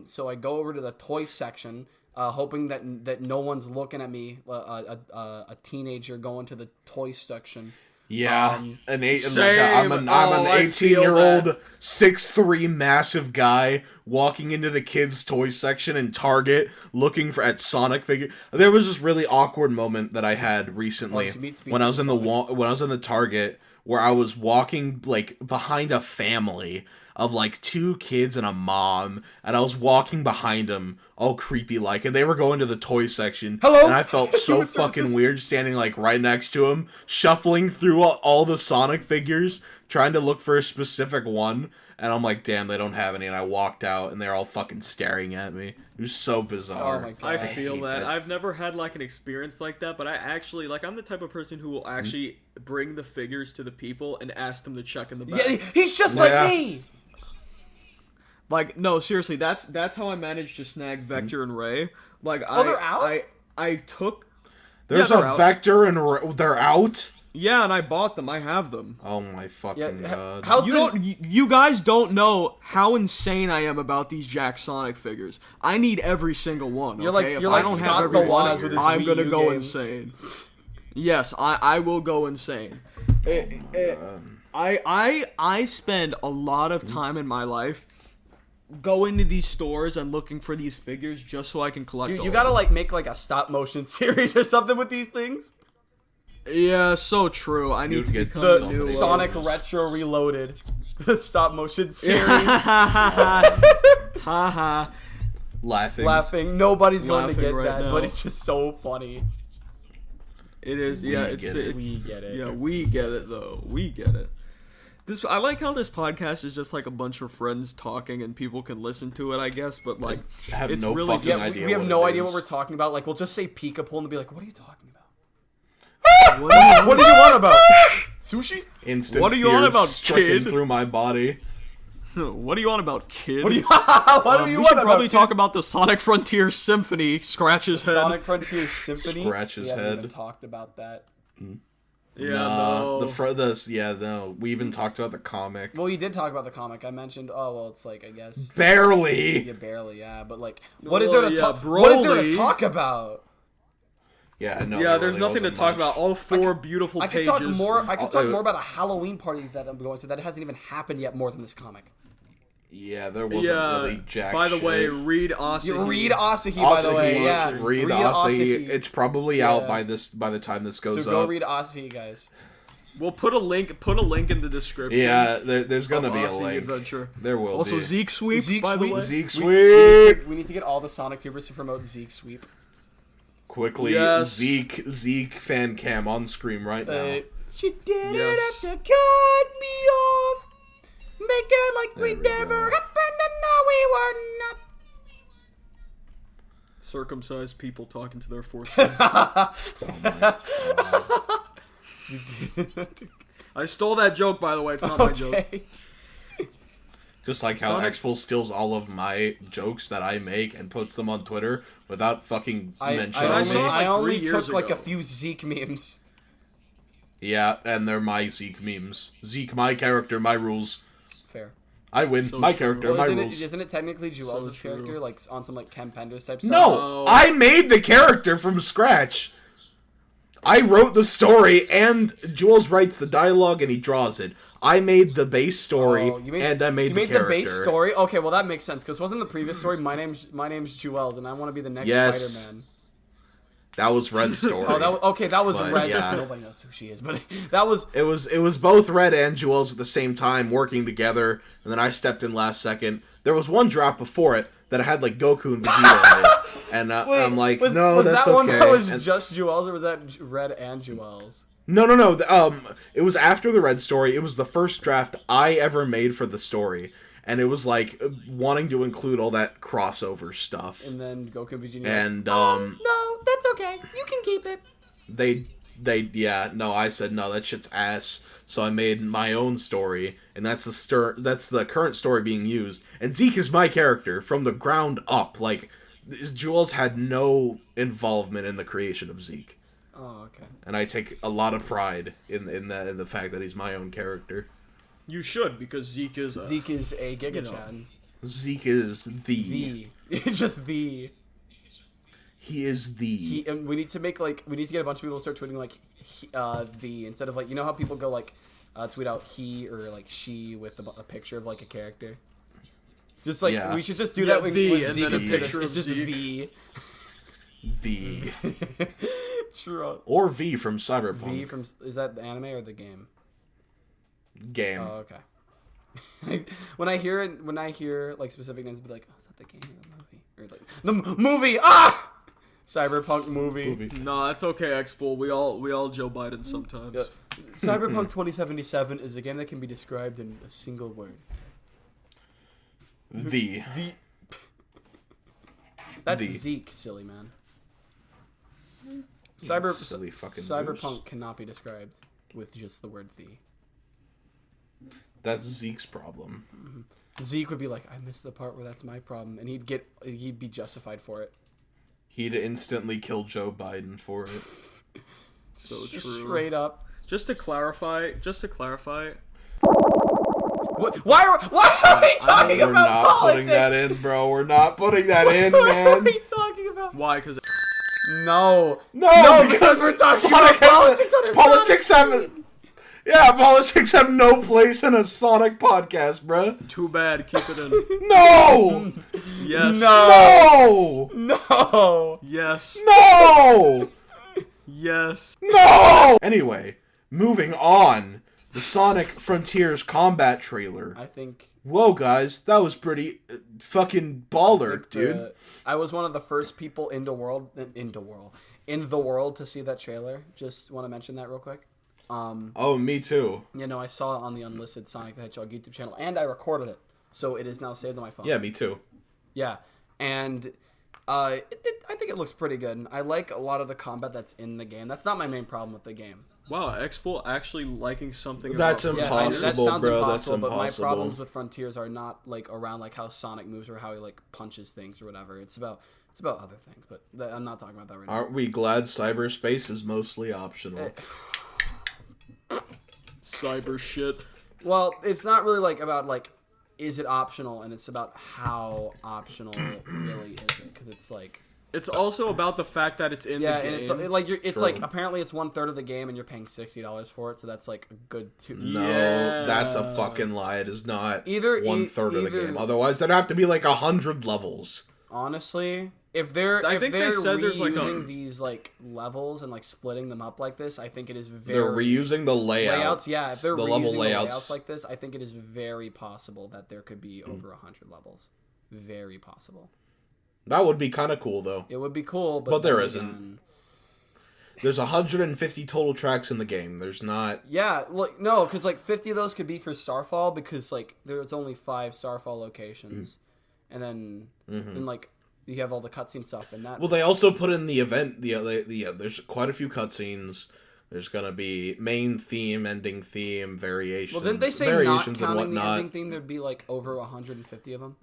So I go over to the toy section, hoping that no one's looking at me. A teenager going to the toy section. Yeah, Same. I'm an I feel 18-year-old 6'3" massive guy walking into the kids' toy section in Target looking at Sonic figure. There was this really awkward moment that I had recently Oh, did you meet Speed when I was in the Sonic? when I was in the Target where I was walking like behind a family of like 2 kids and a mom, and I was walking behind them all creepy like, and they were going to the toy section. Hello? And I felt so fucking weird standing like right next to them, shuffling through all the Sonic figures, trying to look for a specific one. And I'm like, damn, they don't have any. And I walked out, and they're all fucking staring at me. It was so bizarre. Oh my God. I feel hate that. I've never had like an experience like that, but I actually like I'm the type of person who will actually bring the figures to the people and ask them to check in the back. Yeah, he's just like me. Like no, seriously, that's how I managed to snag Vector and Ray. Like they're out? I took. There's they're a out. Vector and they're out? Yeah, and I bought them. I have them. Oh my fucking god. How's You guys don't know how insane I am about these Jack Sonic figures. I need every single one. You're okay? like- If you're I like don't Scott have every the one, Waz with his I'm Wii gonna U go games. insane. Yes, I will go insane. I spend a lot of time in my life going to these stores and looking for these figures just so I can collect. Dude, all you of gotta them. like make like a stop motion series or something with these things. Yeah, so true. I need You'd to get become so a new many Sonic Those. Retro Reloaded, the stop motion series. Haha. Laughing. Laughing. Nobody's going to Laughing get right that, now. but it's just so funny. It is, yeah. We It's get it. We get it. Yeah, we get it though. We get it. I like how this podcast is just like a bunch of friends talking and people can listen to it, I guess. But like, I have it's no really fucking just, idea We have what no it idea is. what we're talking about. Like, we'll just say Peek-a-Pool and they'll be like, "What are you talking about? What What do you want about? Sushi? Instant What are you fear on about, stricken kid? through my body. What are you on about, kid? What do you? What do you we want should about? probably kid? talk about the Sonic Frontier Symphony. Scratch's head. Sonic Frontier Symphony. Scratch his we haven't head. even talked about that. Yeah, Nah, no. no. We even talked about the comic. Well, you did talk about the comic. I mentioned. Oh well, it's like I guess. Barely. Yeah, barely. Yeah, but like, what is there to yeah, talk? What is there to Broly. talk about? Yeah, no. Yeah, there there's really nothing to wasn't talk much. about. All 4 beautiful I could pages. talk more. I could talk uh, more about a Halloween party that I'm going to that hasn't even happened yet. More than this comic. Yeah, there wasn't Yeah. really jack By the shit. way, read Asahi. You read Asahi, by the way. Asahi, Yeah, read Asahi. It's probably out Yeah. by the time this goes So go up. read Asahi, guys. We'll put a link in the description. Yeah, there's gonna of be a Asahi link. Adventure. There will Also, be. ZEKESWEEP, by the ZEKESWEEP. way. ZEKESWEEP. We need to get all the Sonic tubers to promote ZEKESWEEP. Quickly, Yes. Zeke fan cam on screen right now. She did Yes. it have to cut me off. Make it like There we we never go. happened and no we were not. Circumcised people talking to their fourth. Oh my God. I stole that joke, by the way. It's not my joke. Okay. Just like how Sonic- XPool steals all of my jokes that I make and puts them on Twitter without fucking mentioning I me. saw it like I only 3 took years like a ago. few Zeke memes. Yeah, and they're my Zeke memes. Zeke, my character, my rules. Fair. I win. So My true. character, Well, my isn't rules. isn't it technically Jewels' true. character, like on some like Ken Penders type stuff? No, I made the character from scratch. I wrote the story, and Jules writes the dialogue, and he draws it. I made the base story, and I made the character. the base story. Okay, well that makes sense because wasn't the previous story my name's Jewels and I want to be the next Yes. Spider-Man. That was Red's story. Oh, that was But, Red. yeah. Nobody knows who she is, but that was It was both Red and Jules at the same time working together, and then I stepped in last second. There was one drop before it that had like Goku and Vegeta in it, and I'm like, no, was that's that one okay. that was And- just Jewels or was that Red and Jewels? No. It was after the Red story. It was the first draft I ever made for the story, and it was like wanting to include all that crossover stuff. And then Goku and Vegeta. And no, that's okay. You can keep it. I said no, that shit's ass. So I made my own story, and that's the current story being used. And Zeke is my character from the ground up. Like, Jules had no involvement in the creation of Zeke, Oh, okay. and I take a lot of pride in the fact that he's my own character. You should, because Zeke is a... Zeke is a Giga Chan. Zeke is The. Just the. He is the. And we need to get a bunch of people to start tweeting like the instead of like, you know how people go like tweet out he or like she with a picture of like a character. Just like Yeah. we should just do Yeah, that with, the, with and Zeke then a instead picture it's of just Zeke. The. True. Or V from Cyberpunk. V from is that the anime or the game? game. Oh, okay. when I hear like specific names, I'll be like, oh, is that the game or the movie? Or like the movie? Ah, Cyberpunk movie. No, that's okay, XPool. We all Joe Biden sometimes. Yeah. Cyberpunk 2077 is a game that can be described in a single word. The. That's Zeke, silly man. Silly fucking Cyberpunk news. cannot be described with just the word "the." That's Zeke's problem. Mm-hmm. Zeke would be like, "I missed the part where that's my problem," and he'd be justified for it. He'd instantly kill Joe Biden for it. So Just true. Straight up. Just to clarify. What? Why are we talking We're about not politics? putting that in, bro. We're not putting that in, What are man. we talking about? Why? Because No, because we're talking Sonic about politics on a politics Sonic haven't. Yeah, politics have no place in a Sonic podcast, bro. too bad. Keep it in. No! Yes. No! No. Yes. No! Yes. No! Anyway, moving on. The Sonic Frontiers combat trailer. I think. Whoa, guys, that was pretty fucking baller, dude. I was one of the first people in the world to see that trailer. Just want to mention that real quick. Oh, me too. You know, I saw it on the unlisted Sonic the Hedgehog YouTube channel, and I recorded it, so it is now saved on my phone. Yeah, me too. Yeah, and I think it looks pretty good. I like a lot of the combat that's in the game. That's not my main problem with the game. Wow, XPool actually liking something. That's about impossible, that sounds bro. impossible, That's but my impossible. problems with Frontiers are not like around like how Sonic moves or how he like punches things or whatever. It's about other things, but I'm not talking about that right now. Aren't we glad cyberspace is mostly optional? cyber shit. Well, it's not really like about like is it optional, and it's about how optional really is it, because it's like. It's also about the fact that it's in the game. And it's True. like apparently it's 1/3 of the game, and you're paying $60 for it, so that's like a good two. No, Yeah. that's a fucking lie. It is not Either 1/3 of the either- game. Otherwise, there'd have to be like 100 levels. Honestly, if they're I think they said there's like reusing these like levels and like splitting them up like this, I think it is very They're reusing the layouts. Yeah, if they're the reusing level the layouts. layouts like this, I think it is very possible that there could be over 100 levels. Very possible. That would be kind of cool, though. It would be cool, But there then isn't. again- There's 150 total tracks in the game. There's not. Yeah, like no, because like 50 of those could be for Starfall, because like there's only 5 Starfall locations, and then and like you have all the cutscene stuff in that. Well, they also put in the event. There's quite a few cutscenes. There's gonna be main theme, ending theme, variations. Well, didn't they say not variations and counting the whatnot? ending theme, there'd be like over 150 of them?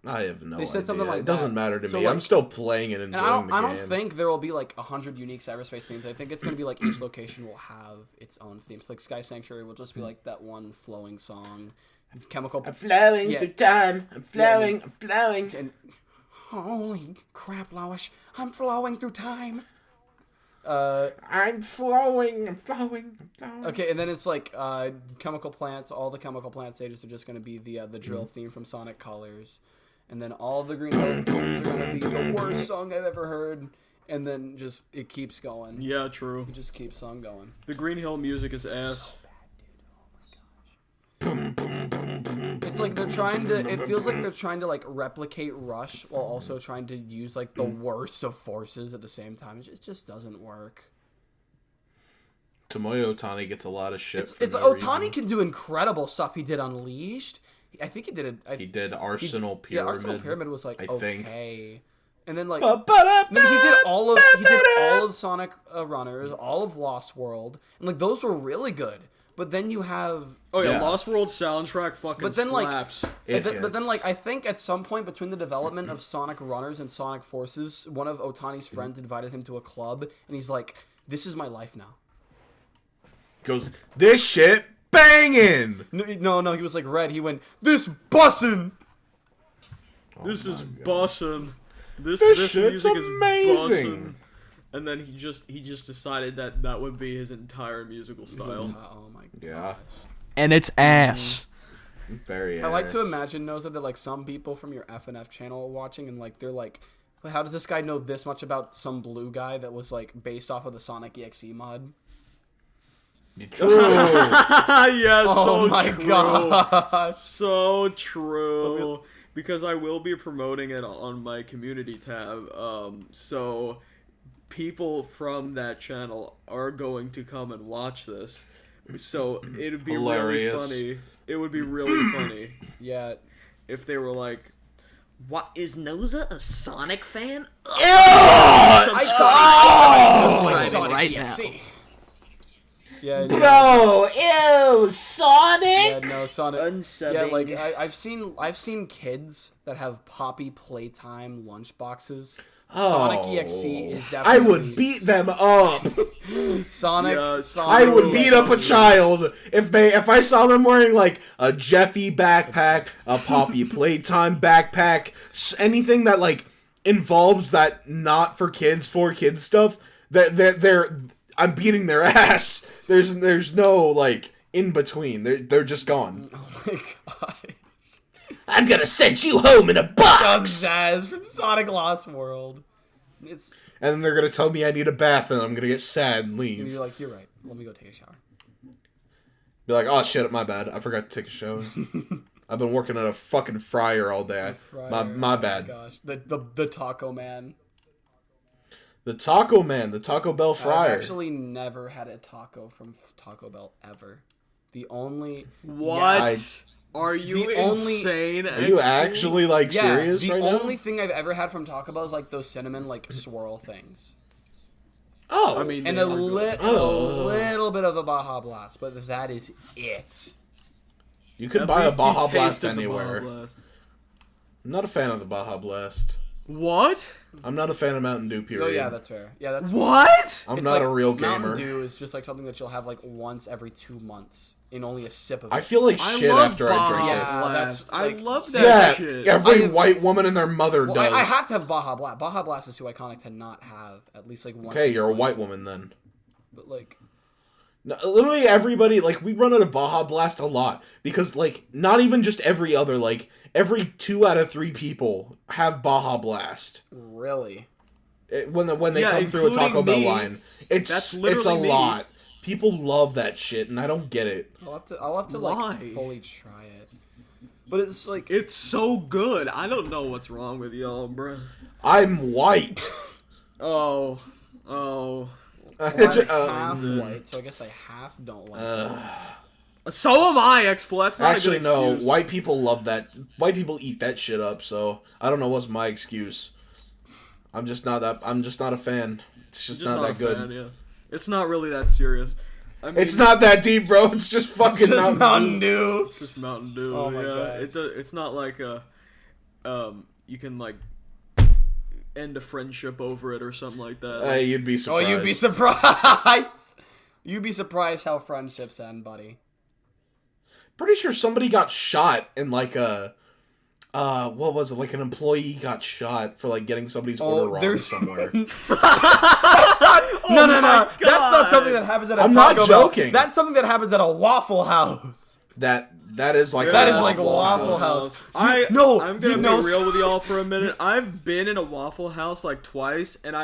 I have no They idea. said something like it doesn't that. matter to So, me. like- I'm still playing and And enjoying I the don't game. think there will be like 100 unique cyberspace themes. I think it's going to be like each location will have its own themes. Like Sky Sanctuary will just be like that one flowing song. Chemical. I'm flowing Yeah. through time. I'm flowing. I'm flowing. And holy crap, Lois! I'm flowing through time. I'm flowing. I'm flowing. I'm flowing. Okay, and then it's like chemical plants. All the chemical plant stages are just going to be the drill theme from Sonic Colors, and then all the Green Hill themes are going to be the worst song I've ever heard. And then just it keeps going. Yeah, true. It just keeps on going. The Green Hill music is ass. It's like they're trying to. It feels like they're trying to like replicate Rush while also trying to use like the worst of forces at the same time. It just doesn't work. Tomoyo Otani gets a lot of shit. It's for no Otani reason. can do incredible stuff. He did Unleashed. I think he did it. He did Arsenal Yeah, Pyramid. Arsenal Pyramid was like I okay. think. And then like Then then he did all of Sonic Runners, all of Lost World, and like those were really good. But then you have Oh yeah, Yeah. Lost World soundtrack fucking But then, like, slaps. but then, like, I think at some point between the development of Sonic Runners and Sonic Forces, one of Otani's friends invited him to a club, and he's like, "This is my life now." goes, this shit banging. No, he was like, "Red." He went, "This bussin'." This is bussin'. This shit's music amazing. is bussin'. And then he just decided that would be his entire musical style. Oh my god. Yeah, And it's ass. very. I like to ass. imagine, Noza, that like some people from your FNF channel are watching, and like they're like, "How does this guy know this much about some blue guy that was like based off of the Sonic EXE mod?" True. Yeah, Oh so my true. god. So true. Because I will be promoting it on my community tab. So people from that channel are going to come and watch this. So it'd be Hilarious. really funny. It would be really funny Yeah. if they were like, "What is Noza a Sonic fan?" Sonic right EXE. Yeah, Bro, ew, Sonic. Yeah, no, Sonic. Unsubbing. Yeah, like I've seen kids that have Poppy Playtime lunchboxes. Sonic EXE is definitely. I would beat them up. Sonic. Yeah, Sonic I would EXE. beat up a child if I saw them wearing like a Jeffy backpack, a Poppy Playtime backpack, anything that like involves that not for kids stuff. They're I'm beating their ass. There's no like in between. They're just gone. Oh my god. I'm gonna send you home in a Doug box. Zaz from Sonic Lost World. It's. And then they're gonna tell me I need a bath, and I'm gonna get sad and And leave. you're like, you're right. Let me go take a shower. Be like, oh shit, my bad. I forgot to take a shower. I've been working at a fucking fryer all day. My bad. Gosh, the Taco Man. The Taco Man, the Taco Bell fryer. I've actually never had a taco from Taco Bell ever. The only What? Are you The only- insane? Are you actually like serious the right only now? thing I've ever had from Taco Bell is like those cinnamon like swirl things, Oh, I mean, and they a are good. little bit of the Baja Blast, but that is it. you can At buy a least Baja he's Blast tasted the anywhere. Baja Blast. I'm not a fan of the Baja Blast. What? I'm not a fan of Mountain Dew. Period. Oh yeah, that's fair. Yeah, that's What? I'm it's not like a real Mountain gamer. Dew is just like something that you'll have like once every 2 months in only a sip of it. I feel like shit after I drink Yeah, it. that's, I like- love that Yeah, shit. every I have- white woman and their mother Well, does. I have to have Baja Blast. Baja Blast is too iconic to not have at least like one. Okay, you're a white woman then. But like, No, literally everybody, like, we run out of Baja Blast a lot. Because, like, not even just every other, like, every 2 out of 3 people have Baja Blast. really? When they Yeah, come through a Taco including Bell me. line. That's It's a literally me. lot. People love that shit, and I don't get it. I'll have to Why? like fully try it. But it's like It's so good. I don't know what's wrong with y'all, bruh. I'm white. Oh. well, I'm half Um, white, so I guess I half don't like it. So am I, XPool. That's not Actually, a good no. excuse. White people love that. White people eat that shit up. So I don't know what's my excuse. I'm just not a fan. It's just not that a good. fan, yeah. It's not really that serious. I mean, It's not that deep, bro. It's just fucking Just Mountain Dew. Dew. It's just Mountain Dew. Oh my yeah. God. It's not like a, you can like end a friendship over it or something like that. You'd be Oh, surprised. you'd be surprised. You'd be surprised how friendships end, buddy. Pretty sure somebody got shot in like a. What was it? Like an employee got shot for like getting somebody's order wrong there's- somewhere. No. That's not God. something that happens at a I'm Taco not Bell. joking. That's something that happens at a Waffle House. that is like That a is like Waffle Waffle House. House. I'm gonna you know- be real with y'all for a minute. I've been in a Waffle House like twice, and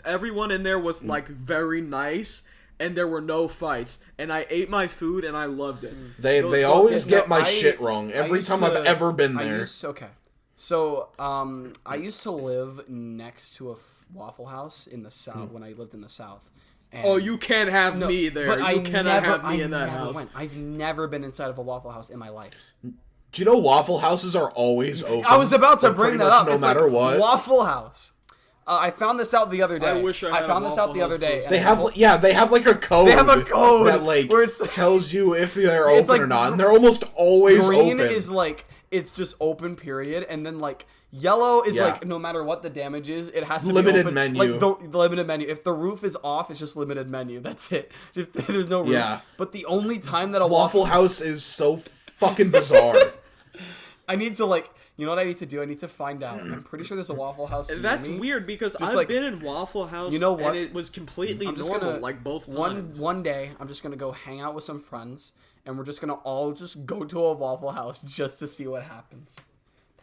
everyone in there was like very nice, and there were no fights, and I ate my food and I loved it. They Those always fucking- get my I- shit wrong every used time to- I've ever been there. Okay. So, I used to live next to a Waffle House in the South when I lived in the South. And Oh, you can't have no, me there. but You cannot have me in that never house. went. I've never been inside of a Waffle House in my life. Do you know Waffle Houses are always open? I was about to Like, bring pretty that much up. No It's matter like what. Waffle House. I found this out the other day. I wish I had a found this out Waffle the other House day. close. and They I have told- they have like a code. They have a code that like where it's- tells you if they're It's open like or not, and they're almost always green open. is like it's just open period, and then like yellow is Yeah. like no matter what the damage is, it has to Limited be open. menu. Like the limited menu. If the roof is off, it's just limited menu. That's it. If there's no roof. Yeah. But the only time that a Waffle House is so fucking bizarre. I need to like. You know what I need to do? I need to find out. I'm pretty sure there's a Waffle House. near That's me. weird because Just I've like- been in Waffle House. You know what? And it was completely I'm just normal, gonna like both times. one day. I'm just gonna go hang out with some friends, and we're just gonna all just go to a Waffle House just to see what happens.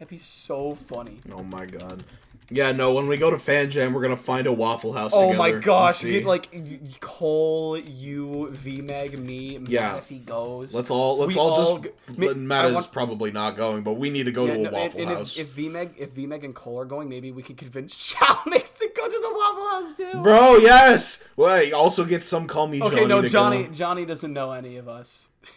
That'd be so funny. Oh my god. Yeah, no, when we go to Fan Jam, we're gonna find a Waffle House Oh together. my gosh, see. like Cole, you, VMeg, me, Matt Yeah. if he goes. Let's all just. Matt is probably not going, but we need to go to a Waffle House. If VMeg and Cole are going, maybe we can convince Chalmix to go to the Waffle House too. Bro, yes. Wait, also get some Call Me Johnny. Okay, no, to Johnny doesn't know any of us. go.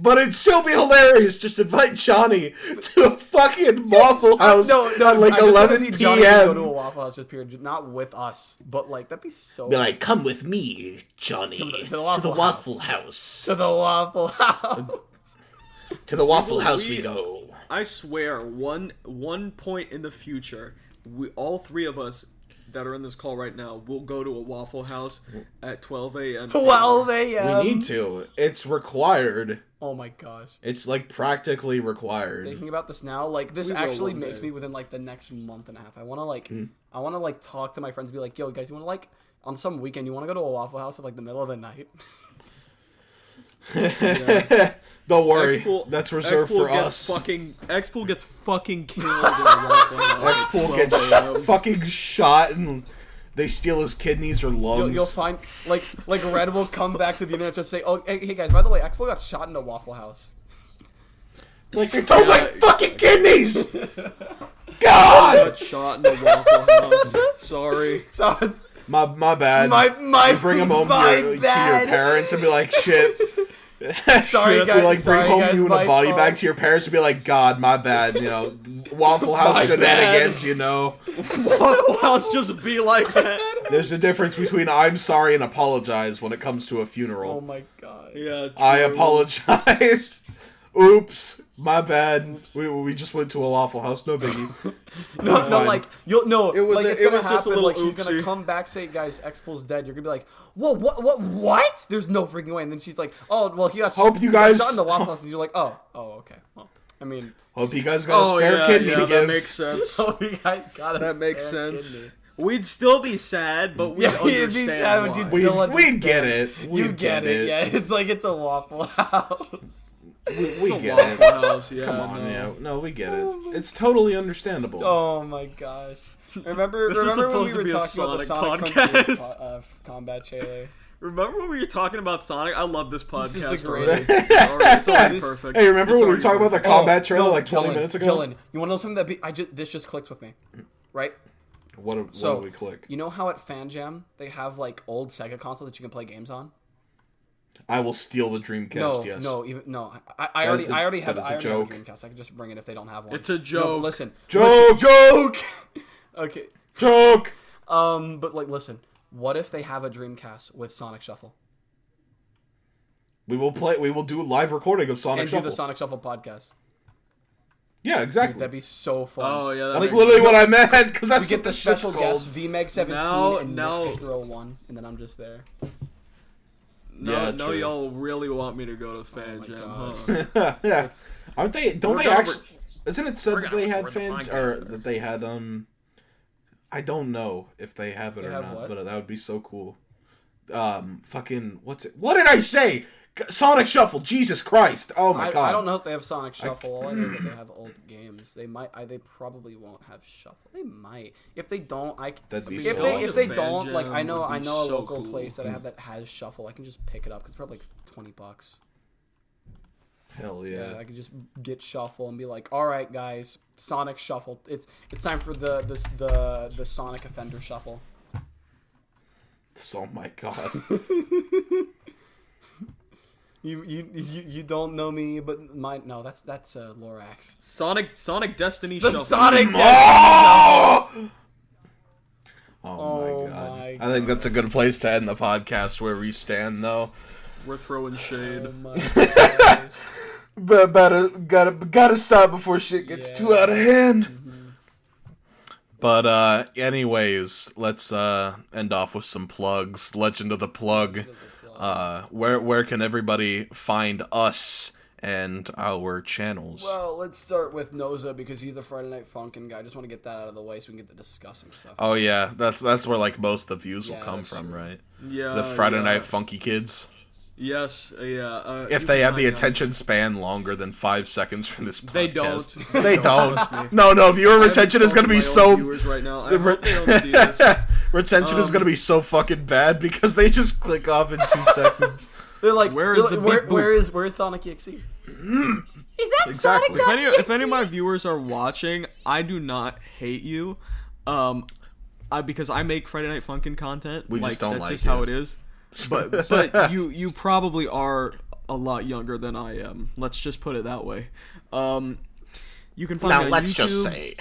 But it'd still be hilarious. Just invite Johnny to a fucking Waffle House at like I just wanna 11 see Johnny go to a p.m. Waffle House just period, not with us, but like that'd be so. Be like, come with me, Johnny, to the Waffle House. To the Waffle House. To the Waffle House we go. I swear, one point in the future, all three of us that are in this call right now will go to a Waffle House at 12 a.m. 12 a.m. We need to. It's required. Oh my gosh. It's like practically required. Thinking about this now, like this We will actually one makes day. me within like the next month and a half. I want to like talk to my friends and be like, yo guys, you want to like on some weekend you want to go to a Waffle House at like the middle of the night? Don't worry. XPool, That's reserved for us. XPool gets fucking killed. In a Waffle House at XPool 12 gets a.m. fucking shot and they steal his kidneys or lungs. You'll find like Red will come back to the internet and just say, oh hey guys, by the way, XPool got shot in a Waffle House. Like, they took my fucking kidneys! God! Got shot in the Waffle House. Sorry. So it's My bad. my You bring them home to your parents and be like, shit. Sorry, Shit. guys. We like Sorry, bring home guys, you in my a body fault. bag to your parents and be like, God, my bad. You know, Waffle House My shenanigans. bad. You know. Waffle House just be like that. There's a difference between I'm sorry and apologize when it comes to a Oh funeral. my god. Yeah. I true. apologize. Oops, my bad. We just went to a Waffle House. No biggie. No, fine. like you'll no. It was like a- it's it gonna was happen. just a little like she's gonna oopsie. come back, say, "Guys, X-Pool's dead." You're gonna be like, "Whoa, what? There's no freaking way." And then she's like, "Oh, well, he got Hope you he got guys- shot in the Waffle House." And you're like, "Oh, okay." Well, I mean, Hope you guys got a Oh spare yeah, kidney yeah, to that give. makes sense. oh, you guys got it. That makes sense. We'd still be sad, but we'd Yeah, you'd be understand sad, but why. you'd We'd, Still we'd get understand. it. We'd You get it. Yeah, it's like it's a Waffle House. We It's a get Waffle it. House, yeah. Come on, no. yeah. No, we get it. It's totally understandable. Oh my gosh. Remember This is when we supposed to were be a talking about the Sonic Sonic Frontiers podcast. combat trailer? Remember when we were talking about Sonic? I love this podcast. This is the already. greatest. It's already perfect. Hey, remember It's when we were already talking about the perfect. combat trailer no, like 20 Dylan, minutes ago? Dylan, you want to know something this just clicked with me, right? What did So we click? you know how at Fan Jam they have like old Sega consoles that you can play games on? I will steal the Dreamcast, yes. No. I already have that is a a joke. Dreamcast. I can just bring it if they don't have one. It's a No, joke. but listen. Joke! Joke. Okay. Joke! But like, listen. What if they have a Dreamcast with Sonic Shuffle We will do a live recording of Sonic and Shuffle. do the Sonic Shuffle podcast? Yeah, exactly. That'd be so fun. Oh yeah, That's makes literally what I meant, because We that's get what the the shit's special called. guest VMeg 17 Now- and now- Nick Hero 1, and then I'm just there. No, Yeah, no, true. y'all really want me to go to Fan my Jam, gosh. huh? Yeah. Aren't they, don't We're they gonna actually, isn't it said we're that gonna they had record the fans, podcast or there. that they had, I don't know if they have it They or have not, what? but that would be so cool. Fucking, what's it, what did I say? Sonic Shuffle, Jesus Christ, oh my god. I don't know if they have Sonic Shuffle. All I know is that they have old games. They might. They probably won't have Shuffle. They might. If they don't, That'd be If so they awesome. if they Fan don't, like Jam I know would be a so local cool. place that I have that has Shuffle. I can just pick it up because it's probably like $20. Hell yeah. I can just get Shuffle and be like, all right, guys, Sonic Shuffle. It's time for the Sonic Offender Shuffle. Oh my god. You don't know me, but that's Lorax. Sonic Destiny The Shuffle. Sonic. Oh! Oh Oh my god. my I think that's a good place to end the podcast where we stand, though. We're throwing shade. Oh my gosh. But gotta stop before shit gets too out of hand. But anyways, let's end off with some plugs. Legend of the Plug. Where can everybody find us and our channels? Well, let's start with Noza because he's the Friday Night Funkin' guy. I just want to get that out of the way so we can get the discussing stuff. Oh yeah, that's where like most of the views will Yeah, come that's from, true. right? Yeah. The Friday yeah. Night Funky Kids. Yes, yeah. If they have the attention span longer than 5 seconds from this podcast. They don't. They Trust don't. me. No, viewer retention is going to be so... Viewers right now. I hope they don't see this. Retention is going to be so fucking bad because they just click off in 2 seconds. They're like, Where is the beep boop? where's Sonic EXE? Is that Exactly. Sonic? If any of my viewers are watching, I do not hate you, because I make Friday Night Funkin' content. We just don't that's like just you. how it is. But you probably are a lot younger than I am. Let's just put it that way. You can find Now me on let's YouTube. just say.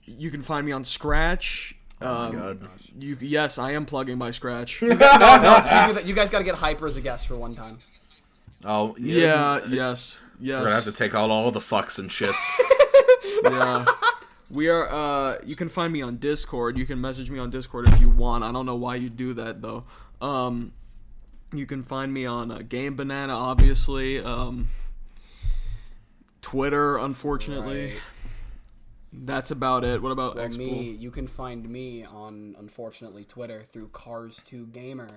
You can find me on Scratch. Oh my God. Yes, I am plugging my Scratch. No, speaking of that, you guys got to get Hyper as a guest for one time. Oh, Yeah, yes. We're going to have to take out all the fucks and shits. Yeah. We are, you can find me on Discord. You can message me on Discord if you want. I don't know why you do that, though. You can find me on Game Banana, obviously. Twitter, unfortunately. Right. That's about it. What about Well, XPool? me, you can find me on, unfortunately, Twitter through Cars2Gamer.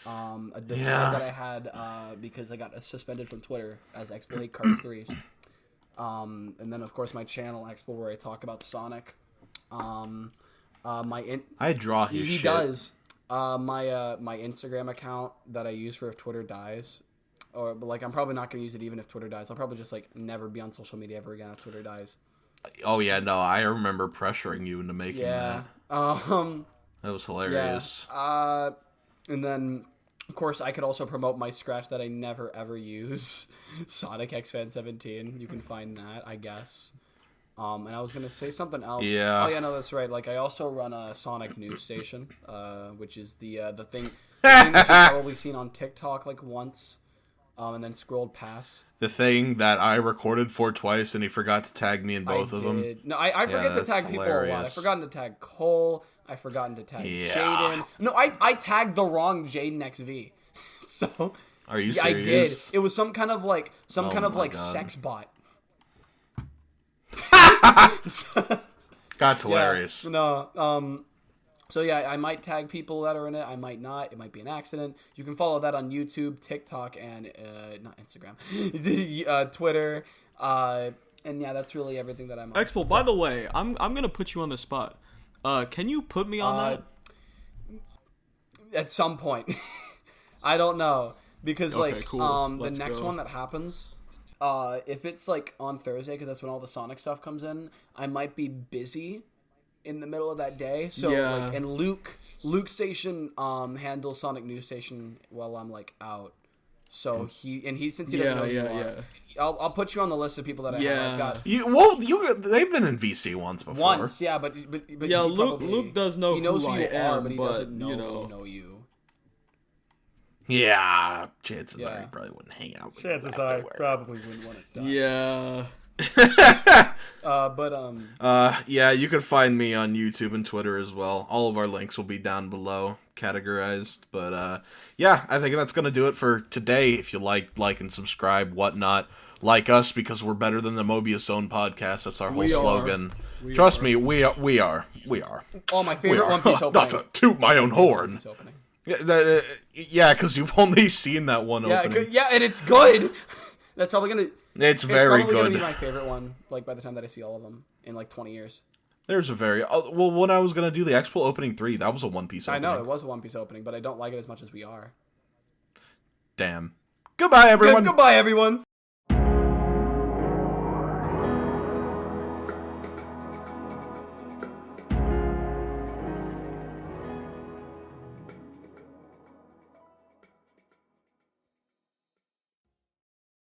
The tag that I had because I got suspended from Twitter as XPool hate Cars 3s. And then, of course, my channel, XPool, where I talk about Sonic. I draw his He shit. does. My Instagram account that I use for if Twitter dies, but like I'm probably not gonna use it even if Twitter dies. I'll probably just like never be on social media ever again if Twitter dies. Oh, yeah, no, I remember pressuring you into making Yeah. that. That was hilarious. Yeah. And then of course I could also promote my Scratch that I never ever use, Sonic X Fan 17. You can find that, I guess. And I was gonna say something else. Yeah. Oh yeah, no, that's right. Like I also run a Sonic news station, which is the thing that you've probably seen on TikTok like once, and then scrolled past. The thing that I recorded for twice and he forgot to tag me in both of them. No, I forget to that's tag people a lot. I've hilarious. forgotten to tag Cole. I've forgotten to tag Yeah. Jaden. No, I tagged the wrong Jaden XV. So Are you yeah, I did. serious? It was some kind of like Oh my God. sex bot. That's hilarious. Yeah, no. So yeah, I might tag people that are in it. I might not. It might be an accident. You can follow that on YouTube, TikTok, and not Instagram, Twitter. And yeah, that's really everything that I'm on. XPool, by the way, I'm gonna put you on the spot. Can you put me on that? At some point. I don't know. Because Okay, like cool. the Let's next go. one that happens, if it's like on Thursday, because that's when all the Sonic stuff comes in, I might be busy in the middle of that day. So Yeah. like, and Luke Station handles Sonic News Station while I'm like out. So since he doesn't know who you are, I'll put you on the list of people that I have. Yeah. I've got They've been in VC once before. once, yeah, but Yeah, he Luke- probably- Luke does know he knows who you I am, are, but he but, doesn't know you know. who know you. Yeah, chances are Yeah. he probably wouldn't hang out with Chances you are, afterward. probably wouldn't want it done. Yeah. Yeah, you can find me on YouTube and Twitter as well. All of our links will be down below, categorized. But yeah, I think that's gonna do it for today. If you like and subscribe, whatnot, like us because we're better than the Mobius Zone podcast. That's our whole We are. slogan. We Trust are. me, we are. Oh, my We favorite are. One Piece opening. Not to toot my own horn. Piece opening. Yeah, because you've only seen that one Yeah, opening. yeah, and it's good. That's probably gonna. It's very probably gonna good. be my favorite one. Like by the time that I see all of them in like 20 years. There's a very well. When I was gonna do the XPool opening 3, that was a One Piece I opening. know it was a One Piece opening, but I don't like it as much as we are. Damn. Goodbye, everyone. Goodbye, everyone.